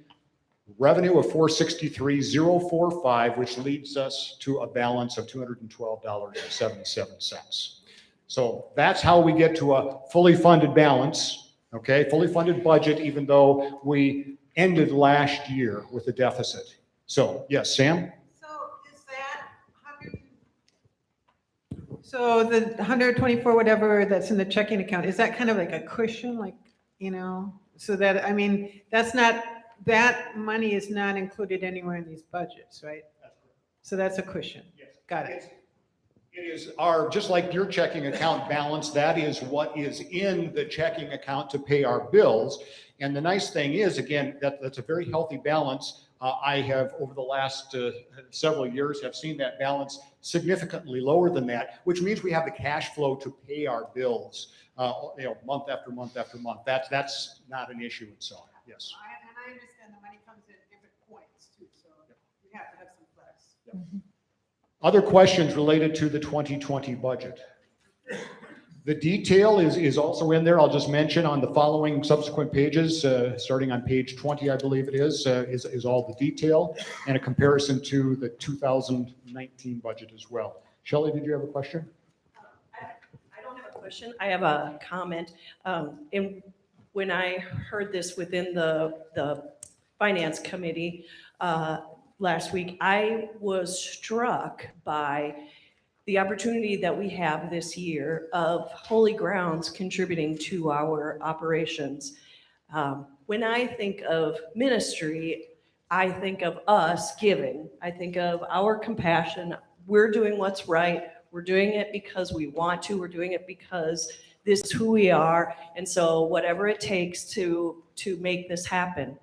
revenue of $463,045, which leads us to a balance of $212.77. So that's how we get to a fully funded balance. Okay, fully funded budget, even though we ended last year with a deficit. So, yes, Sam? So is that 100? So the 124, whatever that's in the checking account, is that kind of like a cushion, like, so that, I mean, that money is not included anywhere in these budgets, right? So that's a cushion. Yes. Got it. It is just like your checking account balance, that is what is in the checking account to pay our bills. And the nice thing is, again, that's a very healthy balance. I have, over the last several years, have seen that balance significantly lower than that, which means we have the cash flow to pay our bills, month after month after month. That's not an issue itself. Yes. And I understand the money comes in different points too, so we have to have some flex. Yep. Other questions related to the 2020 budget? The detail is also in there. I'll just mention on the following subsequent pages, starting on page 20, I believe it is all the detail and a comparison to the 2019 budget as well. Shelley, did you have a question? I don't have a question. I have a comment. When I heard this within the Finance Committee last week, I was struck by the opportunity that we have this year of Holy Grounds contributing to our operations. When I think of ministry, I think of us giving. I think of our compassion. We're doing what's right. We're doing it because we want to. We're doing it because this is who we are. And so whatever it takes to make this happen.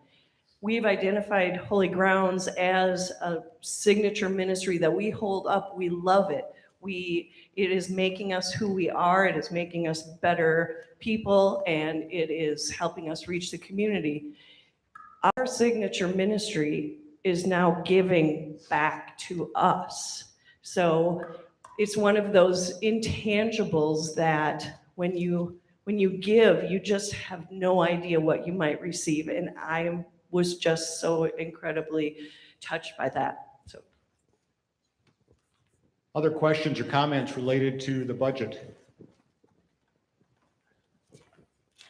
We've identified Holy Grounds as a signature ministry that we hold up. We love it. It is making us who we are. It is making us better people, and it is helping us reach the community. Our signature ministry is now giving back to us. So it's one of those intangibles that when you give, you just have no idea what you might receive. And I was just so incredibly touched by that. So. Other questions or comments related to the budget?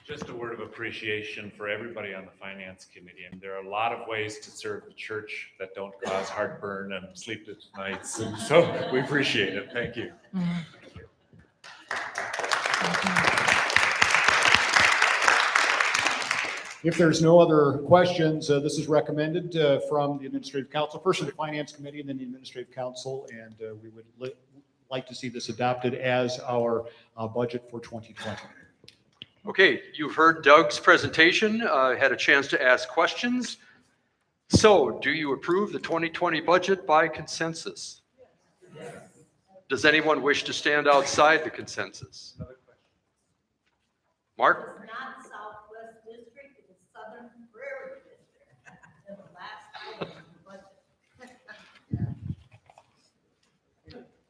Just a word of appreciation for everybody on the Finance Committee. And there are a lot of ways to serve the church that don't cause heartburn and sleepless nights. And so we appreciate it. Thank you. If there's no other questions, this is recommended from the Administrative Council, first from the Finance Committee and then the Administrative Council, and we would like to see this adopted as our budget for 2020. Okay, you've heard Doug's presentation, had a chance to ask questions. So do you approve the 2020 budget by consensus? Yes. Does anyone wish to stand outside the consensus? Mark?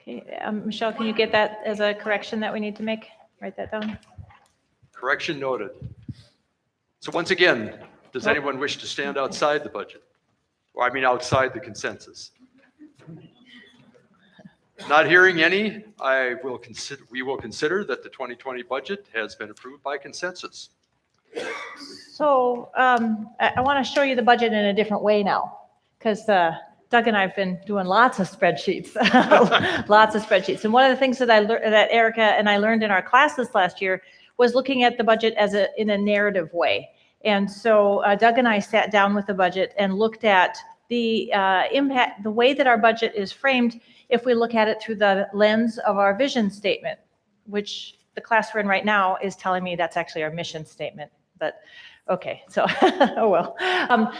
Okay, Michelle, can you get that as a correction that we need to make? Write that down. Correction noted. So once again, does anyone wish to stand outside the budget? Or I mean outside the consensus? Not hearing any, we will consider that the 2020 budget has been approved by consensus. So I want to show you the budget in a different way now, because Doug and I have been doing lots of spreadsheets, lots of spreadsheets. And one of the things that that Erica and I learned in our classes last year was looking at the budget in a narrative way. And so Doug and I sat down with the budget and looked at the impact, the way that our budget is framed if we look at it through the lens of our vision statement, which the class we're in right now is telling me that's actually our mission statement. But okay, so oh well.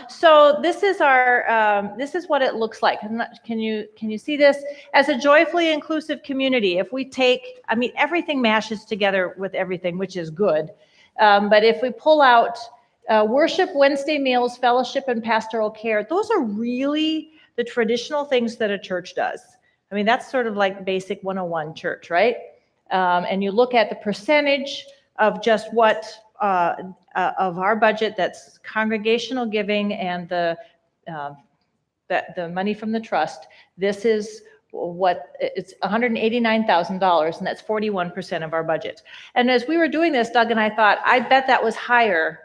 So this is our this is what it looks like. Can you see this? As a joyfully inclusive community, if we take, I mean, everything mashes together with everything, which is good. But if we pull out worship, Wednesday meals, fellowship, and pastoral care, those are really the traditional things that a church does. I mean, that's sort of like basic 101 church, right? And you look at the percentage of just what of our budget that's congregational giving and the money from the trust. This is what it's $189,000, and that's 41% of our budget. And as we were doing this, Doug and I thought, I bet that was higher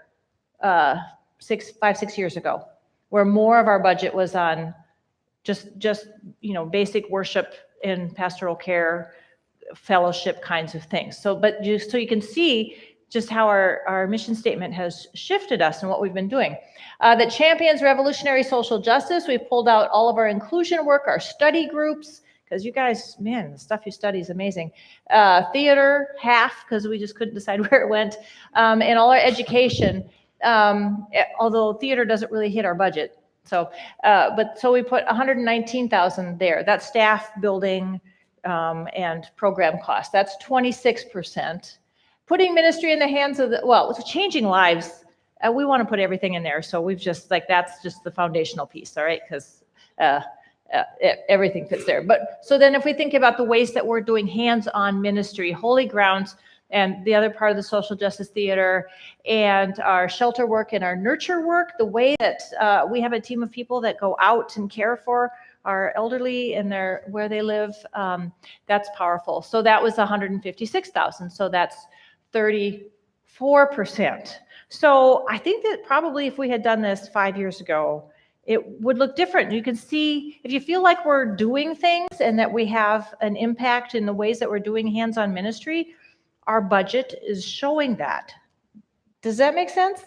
5-6 years ago, where more of our budget was on just basic worship and pastoral care, fellowship kinds of things. So you can see just how our mission statement has shifted us and what we've been doing. That champions revolutionary social justice. We've pulled out all of our inclusion work, our study groups, because you guys, man, the stuff you study is amazing. Theater, half, because we just couldn't decide where it went, and all our education, although theater doesn't really hit our budget. So we put 119,000 there. That's staff, building, and program costs. That's 26%. Putting ministry in the hands of it's changing lives. We want to put everything in there. So we've just that's just the foundational piece. All right. Because everything fits there. But so then if we think about the ways that we're doing hands-on ministry, Holy Grounds, and the other part of the social justice theater, and our shelter work and our nurture work, the way that we have a team of people that go out and care for our elderly and where they live, that's powerful. So that was 156,000. So that's 34%. So I think that probably if we had done this 5 years ago, it would look different. You can see, if you feel like we're doing things and that we have an impact in the ways that we're doing hands-on ministry, our budget is showing that. Does that make sense?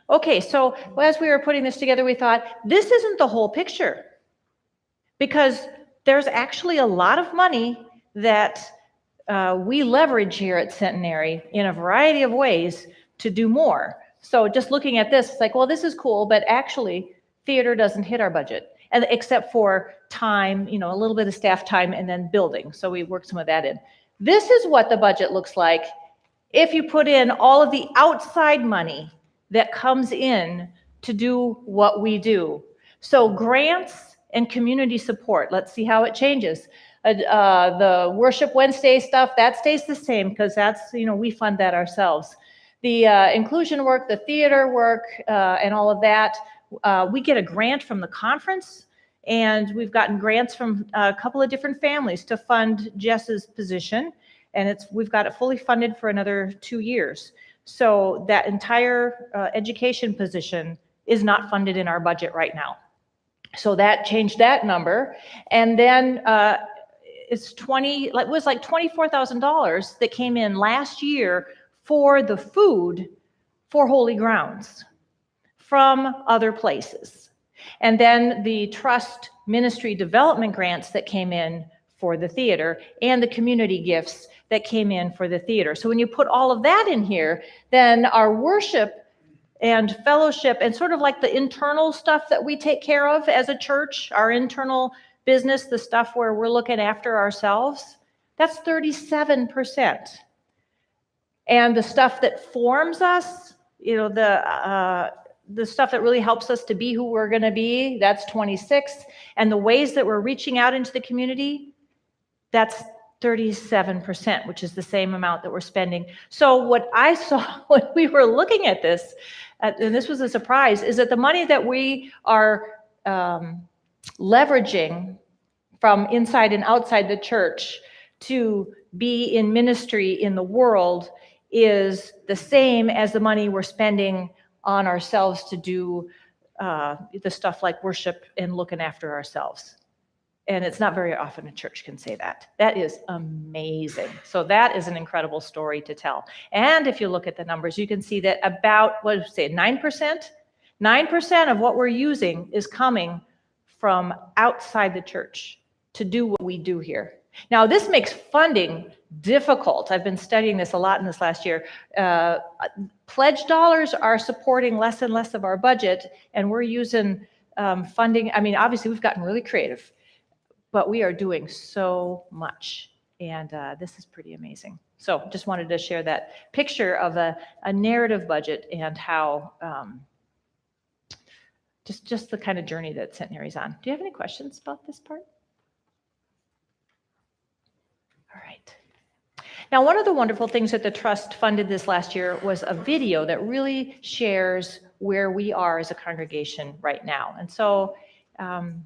Okay, so as we were putting this together, we thought, this isn't the whole picture, because there's actually a lot of money that we leverage here at Centenary in a variety of ways to do more. So just looking at this, it's like, well, this is cool, but actually theater doesn't hit our budget, and except for time, a little bit of staff time, and then building. So we worked some of that in. This is what the budget looks like if you put in all of the outside money that comes in to do what we do. So grants and community support, let's see how it changes. The Worship Wednesday stuff, that stays the same because that's, we fund that ourselves. The inclusion work, the theater work, and all of that, we get a grant from the conference, and we've gotten grants from a couple of different families to fund Jess's position, and we've got it fully funded for another 2 years. So that entire education position is not funded in our budget right now. So that changed that number, and then it was like $24,000 that came in last year for the food for Holy Grounds from other places. And then the trust ministry development grants that came in for the theater, and the community gifts that came in for the theater. So when you put all of that in here, then our worship and fellowship and sort of like the internal stuff that we take care of as a church, our internal business, the stuff where we're looking after ourselves, that's 37%. And the stuff that forms us, the stuff that really helps us to be who we're going to be, that's 26. And the ways that we're reaching out into the community, that's 37%, which is the same amount that we're spending. So what I saw when we were looking at this, and this was a surprise, is that the money that we are leveraging from inside and outside the church to be in ministry in the world is the same as the money we're spending on ourselves to do the stuff like worship and looking after ourselves. And it's not very often a church can say that. That is amazing. So that is an incredible story to tell. And if you look at the numbers, you can see that about, what did you say, 9%? 9% of what we're using is coming from outside the church to do what we do here. Now, this makes funding difficult. I've been studying this a lot in this last year. Pledge dollars are supporting less and less of our budget, and we're using funding. I mean, obviously, we've gotten really creative, but we are doing so much, and this is pretty amazing. So just wanted to share that picture of a narrative budget and how just the kind of journey that Centenary's on. Do you have any questions about this part? All right. Now, one of the wonderful things that the Trust funded this last year was a video that really shares where we are as a congregation right now. And so, can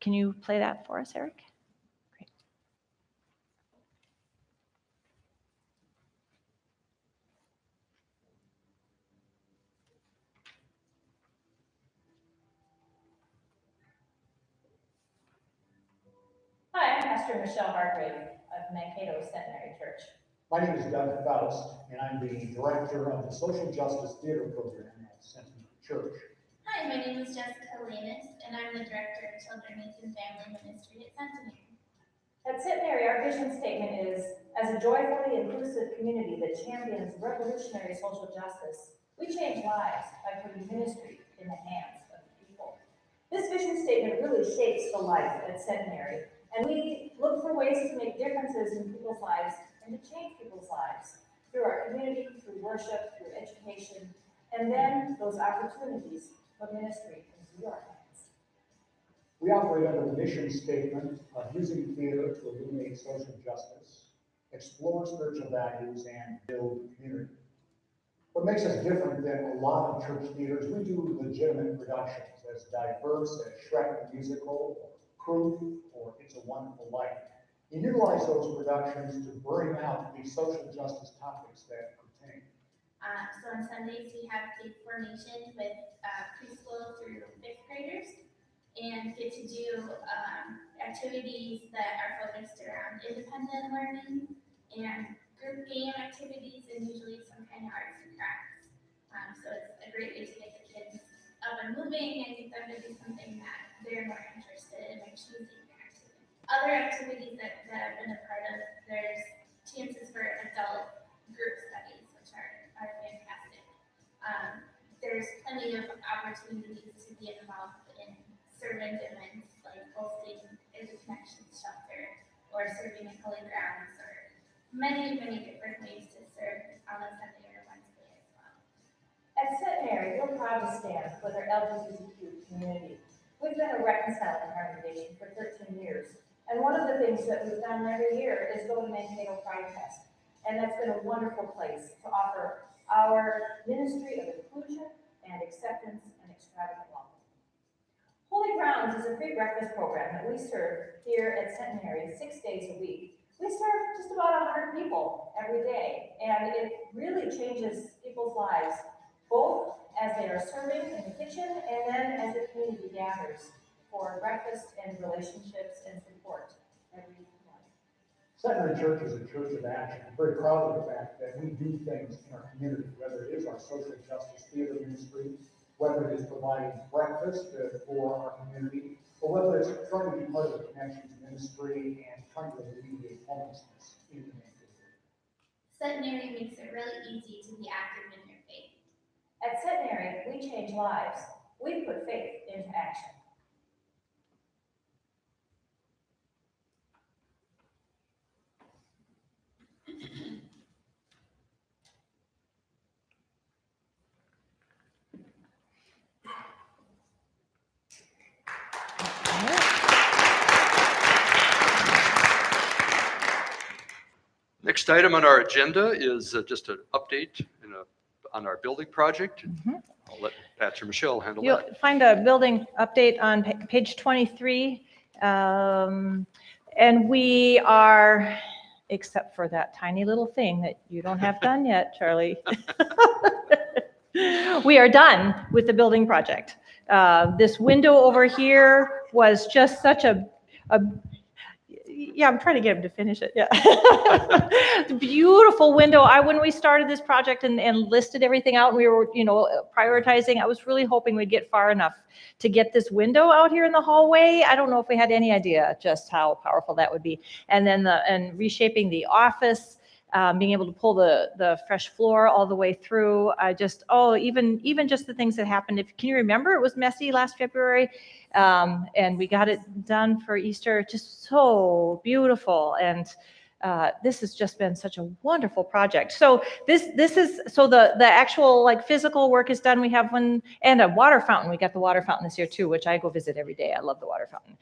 you play that for us, Eric? Great. Hi, I'm Pastor Michelle Hargrave of Mankato Centenary Church. My name is Doug Faust, and I'm the director of the Social Justice Theater Program at Centenary Church. Hi, my name is Jessica Lanis, and I'm the Director of Children's and Family Ministry at Centenary. At Centenary, our vision statement is, as a joyfully inclusive community that champions revolutionary social justice, we change lives by putting ministry in the hands of the people. This vision statement really shapes the life at Centenary, and we look for ways to make differences in people's lives and to change people's lives through our community, through worship, through education, and then those opportunities for ministry into your hands. We operate under the mission statement of using theater to illuminate social justice, explore spiritual values, and build community. What makes us different than a lot of church theaters, we do legitimate productions as diverse as Shrek the Musical, or Proof, or It's a Wonderful Life. We utilize those productions to bring out the social justice topics that pertain. So on Sundays, we have kids formation with preschool through 5th graders and get to do activities that are focused around independent learning and group game activities and usually some kind of arts and crafts. So it's a great way to get the kids up and moving and get them to do something that they're more interested in by choosing the activity. Other activities that I've been a part of, there's chances for adult group studies, which are fantastic. There's plenty of opportunities to be involved in servant events like hosting a Connections shelter or serving in Holy Grounds or many different ways to serve on a Sunday or Wednesday as well. At Centenary, we're proud to stand with our LGBTQ community. We've been a reconciling congregation for 13 years. And one of the things that we've done every year is go to Mankato Pride Fest. And that's been a wonderful place to offer our ministry of inclusion and acceptance and extravagant welcome. Holy Grounds is a free breakfast program that we serve here at Centenary 6 days a week. We serve just about 100 people every day, and it really changes people's lives, both as they are serving in the kitchen and then as the community gathers for breakfast and relationships and support every morning. Centenary Church is a church of action. I'm very proud of the fact that we do things in our community, whether it is our social justice theater ministry, whether it is providing breakfast for our community, or whether it's trying to be part of the Connections ministry and trying to alleviate homelessness in the Mankato. Centenary makes it really easy to be active in your faith. At Centenary, we change lives. We put faith into action. Next item on our agenda is just an update on our building project. I'll let Pastor Michelle handle You'll that. find a building update on page 23. And we are, except for that tiny little thing that you don't have done yet, Charlie. We are done with the building project. This window over here was just such a yeah, I'm trying to get him to finish it. Yeah. The beautiful window. When we started this project and listed everything out, and we were, prioritizing, I was really hoping we'd get far enough to get this window out here in the hallway. I don't know if we had any idea just how powerful that would be. And then and reshaping the office, being able to pull the fresh floor all the way through. Even just the things that happened. Can you remember? It was messy last February. And we got it done for Easter, just so beautiful. And this has just been such a wonderful project. So the actual like physical work is done. We have one and a water fountain. We got the water fountain this year too, which I go visit every day. I love the water fountain.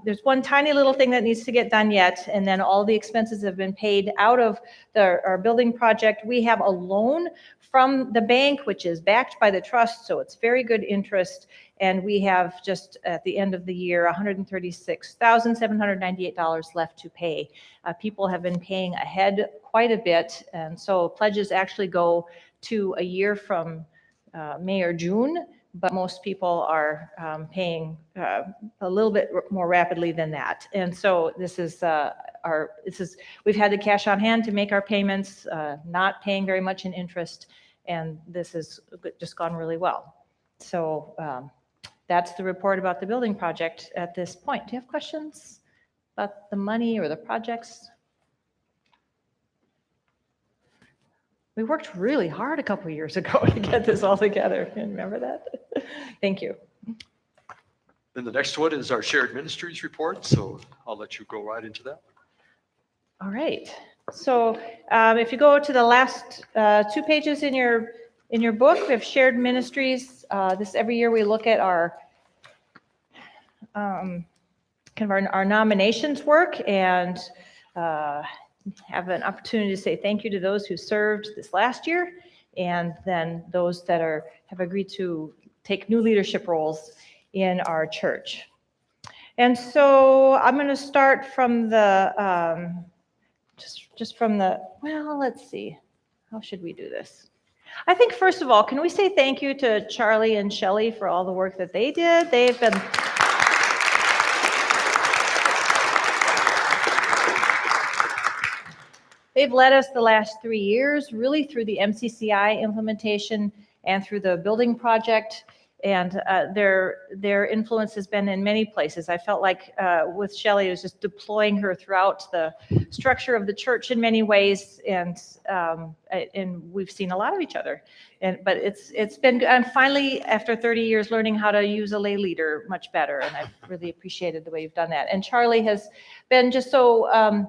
There's one tiny little thing that needs to get done yet, and then all the expenses have been paid out of our building project. We have a loan from the bank, which is backed by the trust, so it's very good interest. And we have just at the end of the year, $136,798 left to pay. People have been paying ahead quite a bit. And so pledges actually go to a year from May or June, but most people are paying a little bit more rapidly than that. And so we've had the cash on hand to make our payments, not paying very much in interest. And this has just gone really well. So that's the report about the building project at this point. Do you have questions about the money or the projects? We worked really hard a couple of years ago to get this all together. Remember that? Thank you. Then the next one is our shared ministries report. So I'll let you go right into that. All right. So if you go to the last 2 pages in your book, we have shared ministries. Every year we look at our our nominations work and have an opportunity to say thank you to those who served this last year, and then those that have agreed to take new leadership roles in our church. And so I'm going to start from the just from the, well, let's see, how should we do this? I think first of all, can we say thank you to Charlie and Shelley for all the work that they did? They've led us the last 3 years, really through the MCCI implementation and through the building project. And their influence has been in many places. I felt like with Shelley, it was just deploying her throughout the structure of the church in many ways, and we've seen a lot of each other. But it's been good. I'm finally, after 30 years, learning how to use a lay leader much better, and I've really appreciated the way you've done that. And Charlie has been just so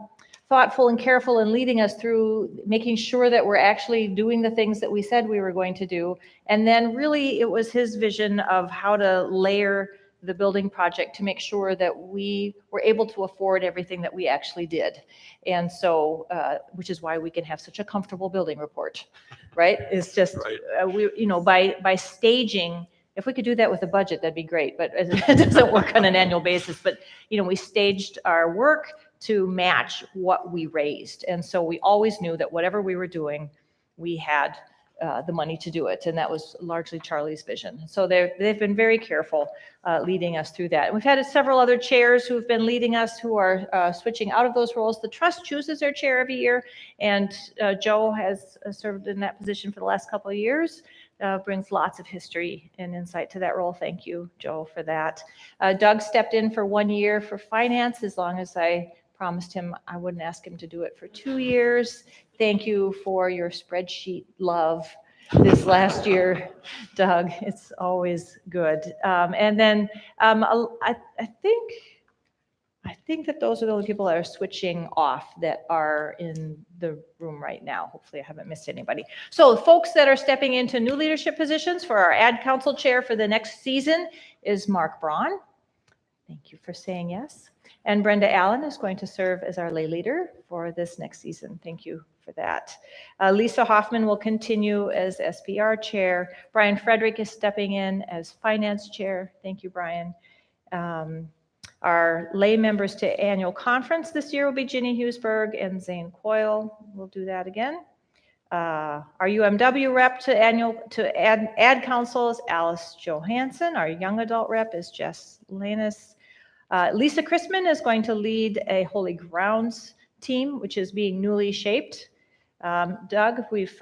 thoughtful and careful in leading us through making sure that we're actually doing the things that we said we were going to do. And then really it was his vision of how to layer the building project to make sure that we were able to afford everything that we actually did. And so, which is why we can have such a comfortable building report, right? It's just, right. By staging, if we could do that with a budget, that'd be great, but it doesn't work on an annual basis. But, we staged our work to match what we raised. And so we always knew that whatever we were doing, we had the money to do it. And that was largely Charlie's vision. So they've been very careful leading us through that. And we've had several other chairs who've been leading us who are switching out of those roles. The trust chooses their chair every year. And Joe has served in that position for the last couple of years. Brings lots of history and insight to that role. Thank you, Joe, for that. Doug stepped in for 1 year for finance, as long as I promised him I wouldn't ask him to do it for 2 years. Thank you for your spreadsheet love this last year, Doug. It's always good. And then I think that those are the only people that are switching off that are in the room right now. Hopefully I haven't missed anybody. So folks that are stepping into new leadership positions for our ad council chair for the next season is Mark Braun. Thank you for saying yes. And Brenda Allen is going to serve as our lay leader for this next season. Thank you for that. Lisa Hoffman will continue as SBR chair. Brian Frederick is stepping in as finance chair. Thank you, Brian. Our lay members to annual conference this year will be Ginny Hughesberg and Zane Coyle. We'll do that again. Our UMW rep to ad council is Alice Johansson. Our young adult rep is Jess Lannis. Lisa Chrisman is going to lead a Holy Grounds team, which is being newly shaped. Doug, we've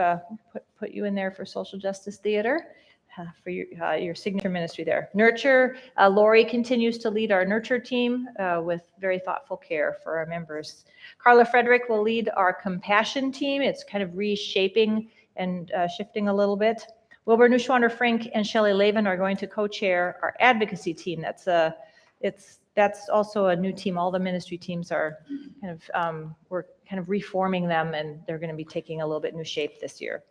put you in there for Social Justice Theater for your signature ministry there. Nurture, Lori continues to lead our Nurture team with very thoughtful care for our members. Carla Frederick will lead our Compassion team. It's kind of reshaping and shifting a little bit. Wilbur Neuschwander Frank and Shelley Lavin are going to co-chair our Advocacy team. That's also a new team. All the ministry teams are kind of, we're kind of reforming them, and they're going to be taking a little bit new shape this year.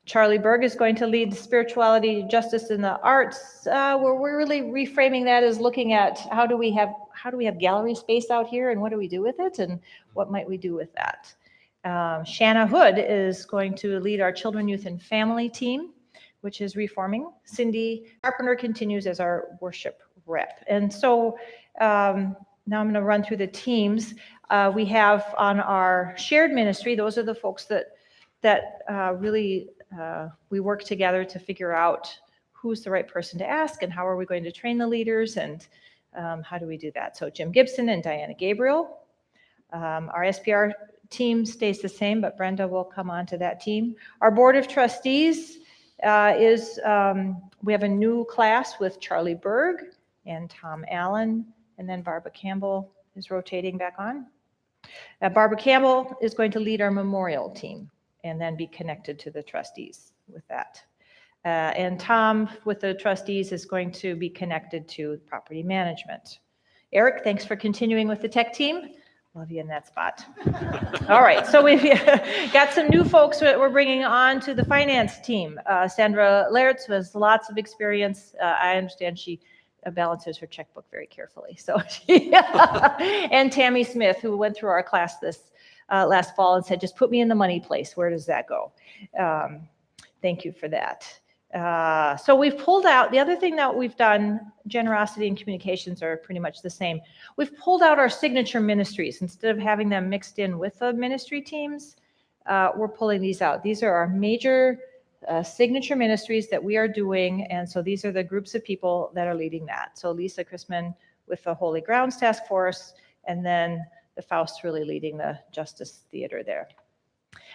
Charlie Berg is going to lead spirituality, justice, and the arts. Where we're really reframing that as looking at how do we have gallery space out here, and what do we do with it, and what might we do with that. Shanna Hood is going to lead our children, youth, and family team, which is reforming. Cindy Carpenter continues as our worship rep. And so now I'm going to run through the teams. We have on our shared ministry, those are the folks that really we work together to figure out who's the right person to ask and how are we going to train the leaders and how do we do that. So Jim Gibson and Diana Gabriel. Our SPR team stays the same, but Brenda will come on to that team. Our board of trustees we have a new class with Charlie Berg and Tom Allen, and then Barbara Campbell is rotating back on. Barbara Campbell is going to lead our memorial team and then be connected to the trustees with that. And Tom with the trustees is going to be connected to property management. Eric, thanks for continuing with the tech team. Love you in that spot. All right, so we've got some new folks that we're bringing on to the finance team. Sandra Laertz has lots of experience. I understand she balances her checkbook very carefully. So, and Tammy Smith, who went through our class this last fall and said, just put me in the money place. Where does that go? Thank you for that. So we've pulled out, the other thing that we've done, generosity and communications are pretty much the same. We've pulled out our signature ministries. Instead of having them mixed in with the ministry teams, we're pulling these out. These are our major signature ministries that we are doing. And so these are the groups of people that are leading that. So Lisa Chrisman with the Holy Grounds Task Force, and then the Faust really leading the Justice Theater there.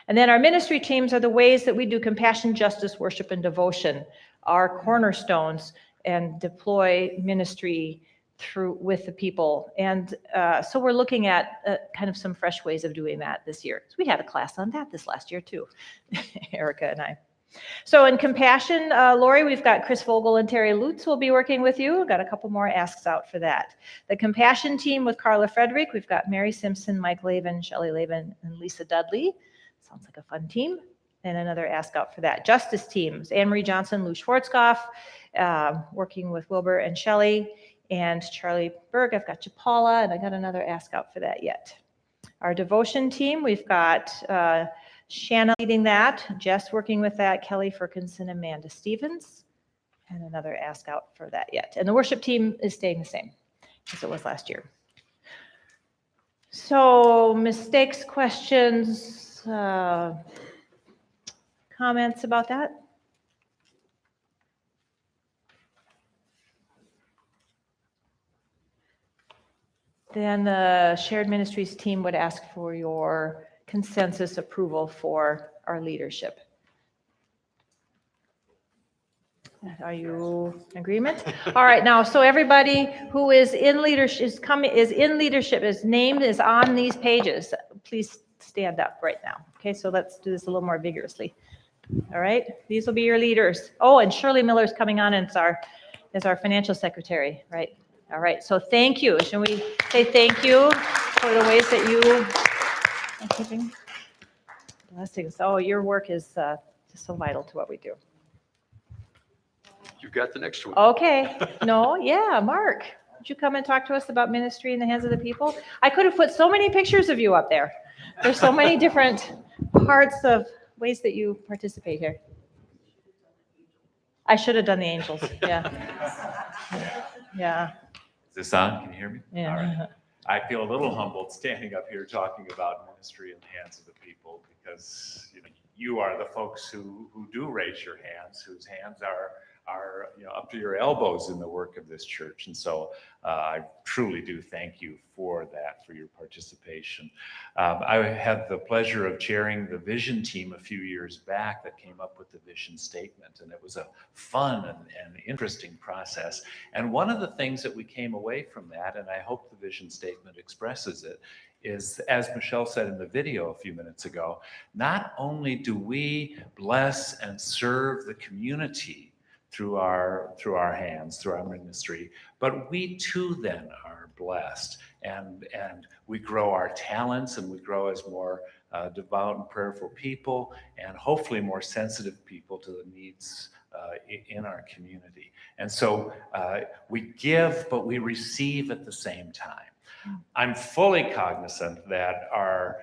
And then our ministry teams are the ways that we do compassion, justice, worship, and devotion, our cornerstones, and deploy ministry through with the people. And so we're looking at kind of some fresh ways of doing that this year. So we had a class on that this last year too, Erica and I. So in compassion, Lori, we've got Chris Vogel and Terry Lutz will be working with you. We've got a couple more asks out for that. The compassion team with Carla Frederick, we've got Mary Simpson, Mike Lavin, Shelley Lavin, and Lisa Dudley. Sounds like a fun team. And another ask out for that. Justice teams, Anne-Marie Johnson, Lou Schwarzkopf, working with Wilbur and Shelley, and Charlie Berg. I've got you, Paula, and I got another ask out for that yet. Our devotion team, we've got Shanna leading that, Jess working with that, Kelly Ferkinson, Amanda Stevens, and another ask out for that yet. And the worship team is staying the same as it was last year. So mistakes, questions, comments about that? Then the shared ministries team would ask for your consensus approval for our leadership. Are you in agreement? All right, now, so everybody who is in leadership is named is on these pages. Please stand up right now. Okay, so let's do this a little more vigorously. All right, these will be your leaders. Oh, and Shirley Miller is coming on as our financial secretary, right? All right, so thank you. Should we say thank you for the ways that you are keeping blessings? Oh, your work is just so vital to what we do. You've got the next one. Okay, no, yeah, Mark, would you come and talk to us about ministry in the hands of the people? I could have put so many pictures of you up there. There's so many different parts of ways that you participate here. I should have done the angels, yeah. Yeah. Is this on? Can you hear me? Yeah. All right. I feel a little humbled standing up here talking about ministry in the hands of the people because, you are the folks who do raise your hands, whose hands are up to your elbows in the work of this church. And so I truly do thank you for that, for your participation. I had the pleasure of chairing the vision team a few years back that came up with the vision statement, and it was a fun and interesting process. And one of the things that we came away from that, and I hope the vision statement expresses it, is, as Michelle said in the video a few minutes ago, not only do we bless and serve the community through our hands, through our ministry, but we too then are blessed, and we grow our talents, and we grow as more devout and prayerful people, and hopefully more sensitive people to the needs in our community. And so we give, but we receive at the same time. I'm fully cognizant that our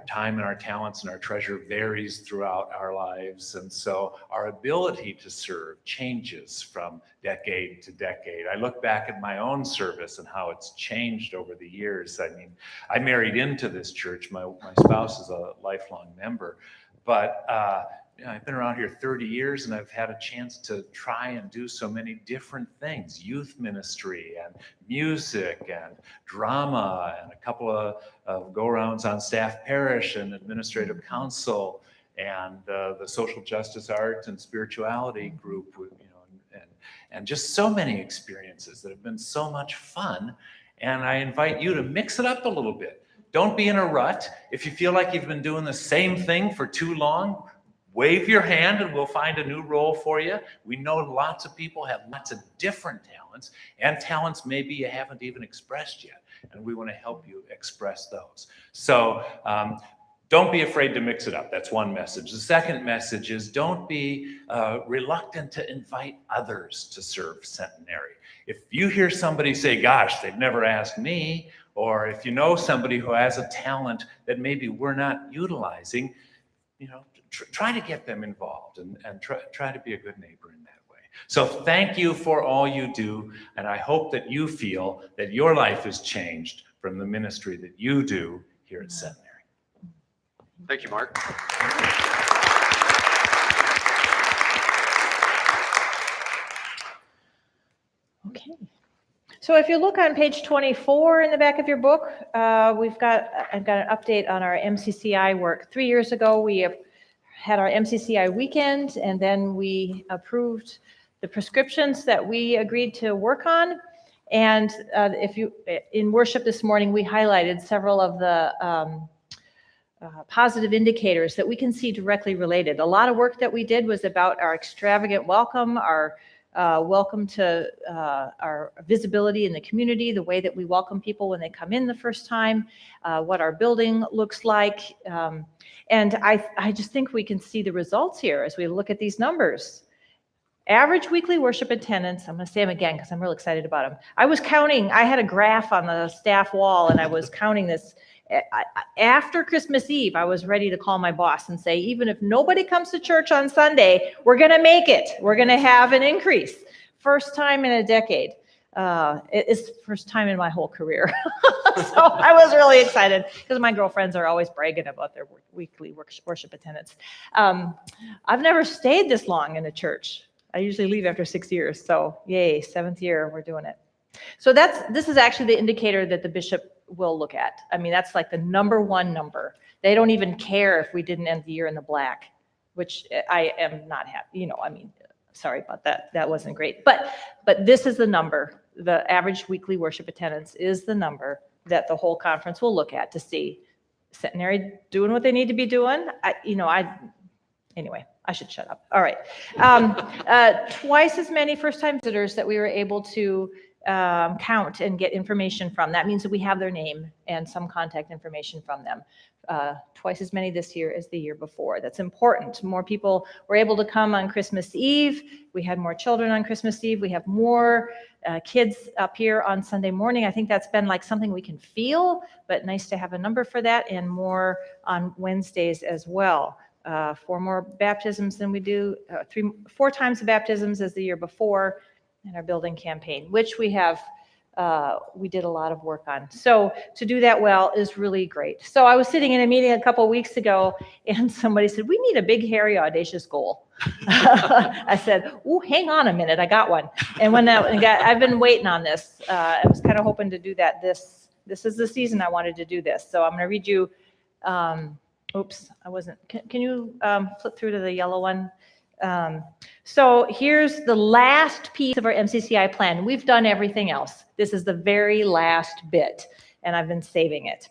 time and our talents and our treasure varies throughout our lives. And so our ability to serve changes from decade to decade. I look back at my own service and how it's changed over the years. I mean, I married into this church. My spouse is a lifelong member, but I've been around here 30 years, and I've had a chance to try and do so many different things: youth ministry and music and drama, and a couple of go-rounds on staff parish and administrative council, and the social justice, art, and spirituality group, and just so many experiences that have been so much fun. And I invite you to mix it up a little bit. Don't be in a rut. If you feel like you've been doing the same thing for too long, wave your hand and we'll find a new role for you. We know lots of people have lots of different talents, and talents maybe you haven't even expressed yet, and we want to help you express those. So don't be afraid to mix it up. That's one message. The second message is don't be reluctant to invite others to serve Centenary. If you hear somebody say, gosh, they've never asked me, or if you know somebody who has a talent that maybe we're not utilizing, try to get them involved and try to be a good neighbor in that way. So thank you for all you do, and I hope that you feel that your life is changed from the ministry that you do here at Centenary. Thank you, Mark. Okay. So if you look on page 24 in the back of your book, I've got an update on our MCCI work. 3 years ago, we had our MCCI weekend, and then we approved the prescriptions that we agreed to work on. And in worship this morning, we highlighted several of the positive indicators that we can see directly related. A lot of work that we did was about our extravagant welcome, our welcome to our visibility in the community, the way that we welcome people when they come in the first time, what our building looks like. And I just think we can see the results here as we look at these numbers. Average weekly worship attendance, I'm going to say them again because I'm real excited about them. I was counting, I had a graph on the staff wall, and I was counting this. After Christmas Eve, I was ready to call my boss and say, even if nobody comes to church on Sunday, we're going to make it. We're going to have an increase. First time in a decade. It's the first time in my whole career. So I was really excited because my girlfriends are always bragging about their weekly worship attendance. I've never stayed this long in a church. I usually leave after 6 years. So yay, 7th year, we're doing it. So this is actually the indicator that the bishop will look at. I mean, that's like the number one number. They don't even care if we didn't end the year in the black, which I am not happy. Sorry about that. That wasn't great. But this is the number. The average weekly worship attendance is the number that the whole conference will look at to see Centenary doing what they need to be doing. Anyway, I should shut up. All right. Twice as many first-time visitors that we were able to count and get information from. That means that we have their name and some contact information from them. Twice as many this year as the year before. That's important. More people were able to come on Christmas Eve. We had more children on Christmas Eve. We have more kids up here on Sunday morning. I think that's been like something we can feel, but nice to have a number for that, and more on Wednesdays as well. 4 more baptisms than we do, 4 times the baptisms as the year before in our building campaign, which we have we did a lot of work on. So to do that well is really great. So I was sitting in a meeting a couple of weeks ago and somebody said, we need a big, hairy, audacious goal. I said, oh, hang on a minute, I got one. And when I've been waiting on this. I was kind of hoping to do that this is the season I wanted to do this. So I'm going to read you, oops, I wasn't, can you flip through to the yellow one? So here's the last piece of our MCCI plan. We've done everything else. This is the very last bit, and I've been saving it.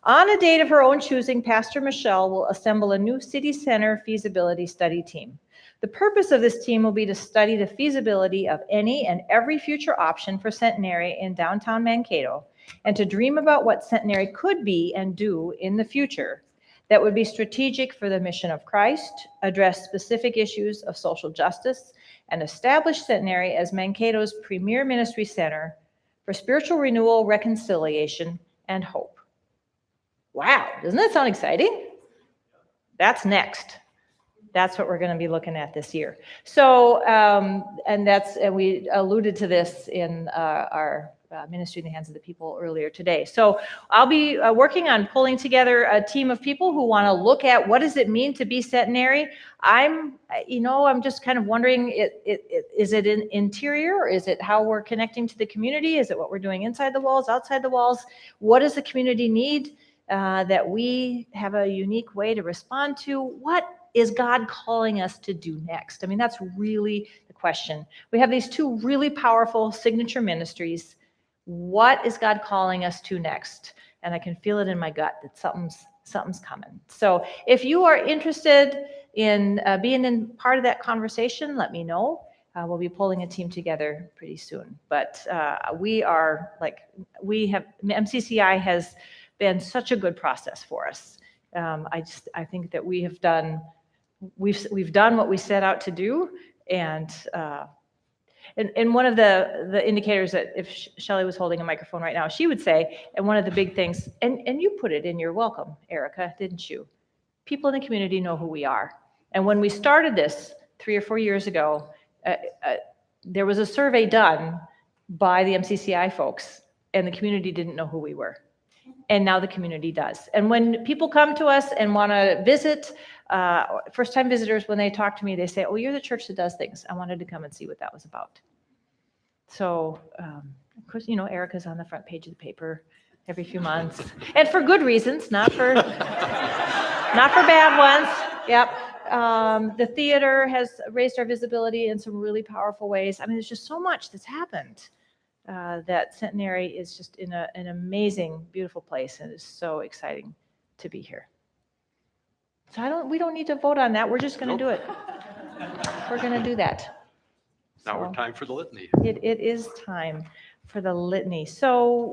On a date of her own choosing, Pastor Michelle will assemble a new city center feasibility study team. The purpose of this team will be to study the feasibility of any and every future option for Centenary in downtown Mankato, and to dream about what Centenary could be and do in the future that would be strategic for the mission of Christ, address specific issues of social justice, and establish Centenary as Mankato's premier ministry center for spiritual renewal, reconciliation, and hope. Wow, doesn't that sound exciting? That's next. That's what we're going to be looking at this year. So, and we alluded to this in our Ministry in the Hands of the People earlier today. So I'll be working on pulling together a team of people who want to look at what does it mean to be Centenary. I'm just kind of wondering, is it an interior, or is it how we're connecting to the community? Is it what we're doing inside the walls, outside the walls? What does the community need that we have a unique way to respond to? What is God calling us to do next? I mean, that's really the question. We have these two really powerful signature ministries. What is God calling us to next? And I can feel it in my gut that something's coming. So if you are interested in being in part of that conversation, let me know. We'll be pulling a team together pretty soon. But MCCI has been such a good process for us. I think that we've done what we set out to do, and one of the indicators that if Shelley was holding a microphone right now, she would say, and one of the big things, and you put it in your welcome, Erica, didn't you? People in the community know who we are. And when we started this 3 or 4 years ago, there was a survey done by the MCCI folks, and the community didn't know who we were. And now the community does. And when people come to us and want to visit, first-time visitors, when they talk to me, they say, oh, you're the church that does things. I wanted to come and see what that was about. So, of course, Erica's on the front page of the paper every few months. And for good reasons, not for bad ones. Yep. The theater has raised our visibility in some really powerful ways. I mean, there's just so much that's happened. That Centenary is just in an amazing, beautiful place, and it's so exciting to be here. So we don't need to vote on that. We're just going to do it. We're going to do that. Now we're time for the litany. It is time for the litany. So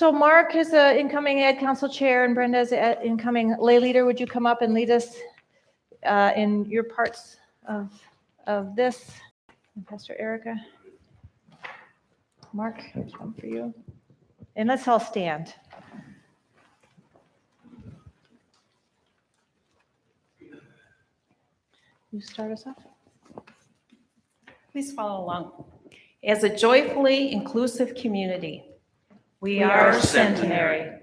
Mark is an incoming Ed Council Chair, and Brenda is an incoming lay leader. Would you come up and lead us in your parts of this? And Pastor Erica. Mark, here's one for you. And let's all stand. You start us off. Please follow along. As a joyfully inclusive community, we are Centenary.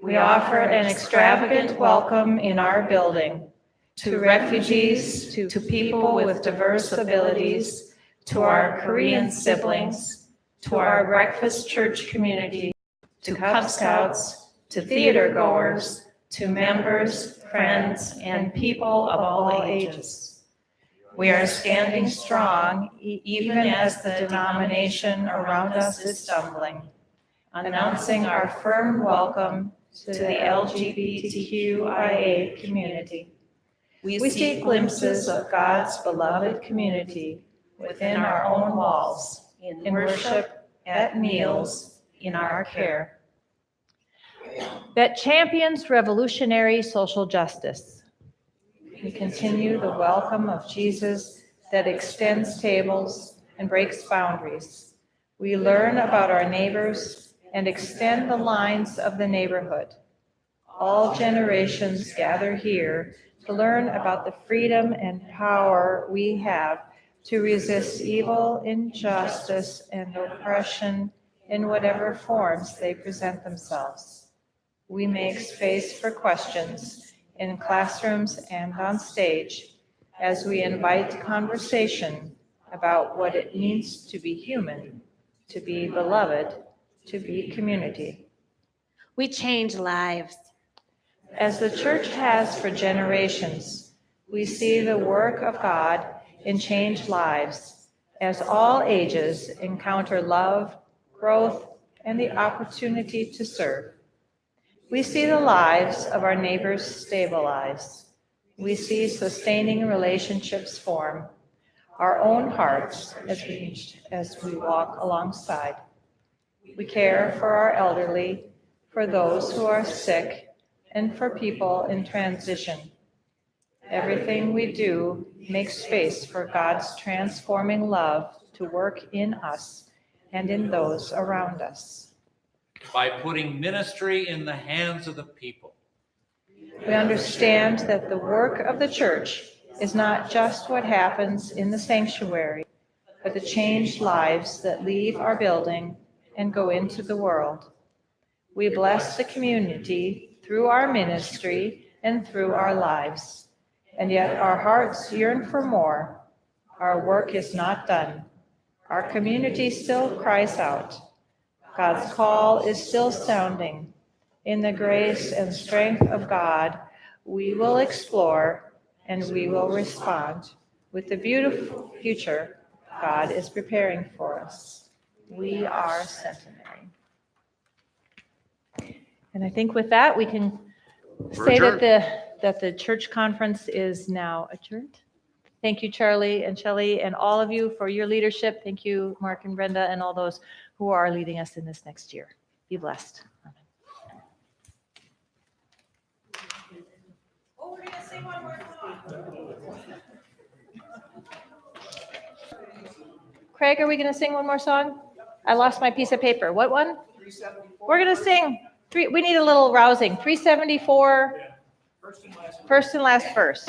We offer an extravagant welcome in our building to refugees, to people with diverse abilities, to our Korean siblings, to our breakfast church community, to Cub Scouts, to theater goers, to members, friends, and people of all ages. We are standing strong even as the denomination around us is stumbling, announcing our firm welcome to the LGBTQIA community. We see glimpses of God's beloved community within our own walls, in worship, at meals, in our care. That champions revolutionary social justice. We continue the welcome of Jesus that extends tables and breaks boundaries. We learn about our neighbors and extend the lines of the neighborhood. All generations gather here to learn about the freedom and power we have to resist evil, injustice, and oppression in whatever forms they present themselves. We make space for questions in classrooms and on stage as we invite conversation about what it means to be human, to be beloved, to be community. We change lives. As the church has for generations, we see the work of God in changed lives as all ages encounter love, growth, and the opportunity to serve. We see the lives of our neighbors stabilize. We see sustaining relationships form, our own hearts as we walk alongside. We care for our elderly, for those who are sick, and for people in transition. Everything we do makes space for God's transforming love to work in us and in those around us. By putting ministry in the hands of the people. We understand that the work of the church is not just what happens in the sanctuary, but the changed lives that leave our building and go into the world. We bless the community through our ministry and through our lives. And yet our hearts yearn for more. Our work is not done. Our community still cries out. God's call is still sounding. In the grace and strength of God, we will explore and we will respond with the beautiful future God is preparing for us. We are Centenary. And I think with that, we can say that the church conference is now adjourned. Thank you, Charlie and Shelley, and all of you for your leadership. Thank you, Mark and Brenda, and all those who are leading us in this next year. Be blessed. Amen. Oh, we're going to sing one more song. Craig, are we going to sing one more song? I lost my piece of paper. What one? 374. We're going to sing. We need a little rousing. 374. First and last verse.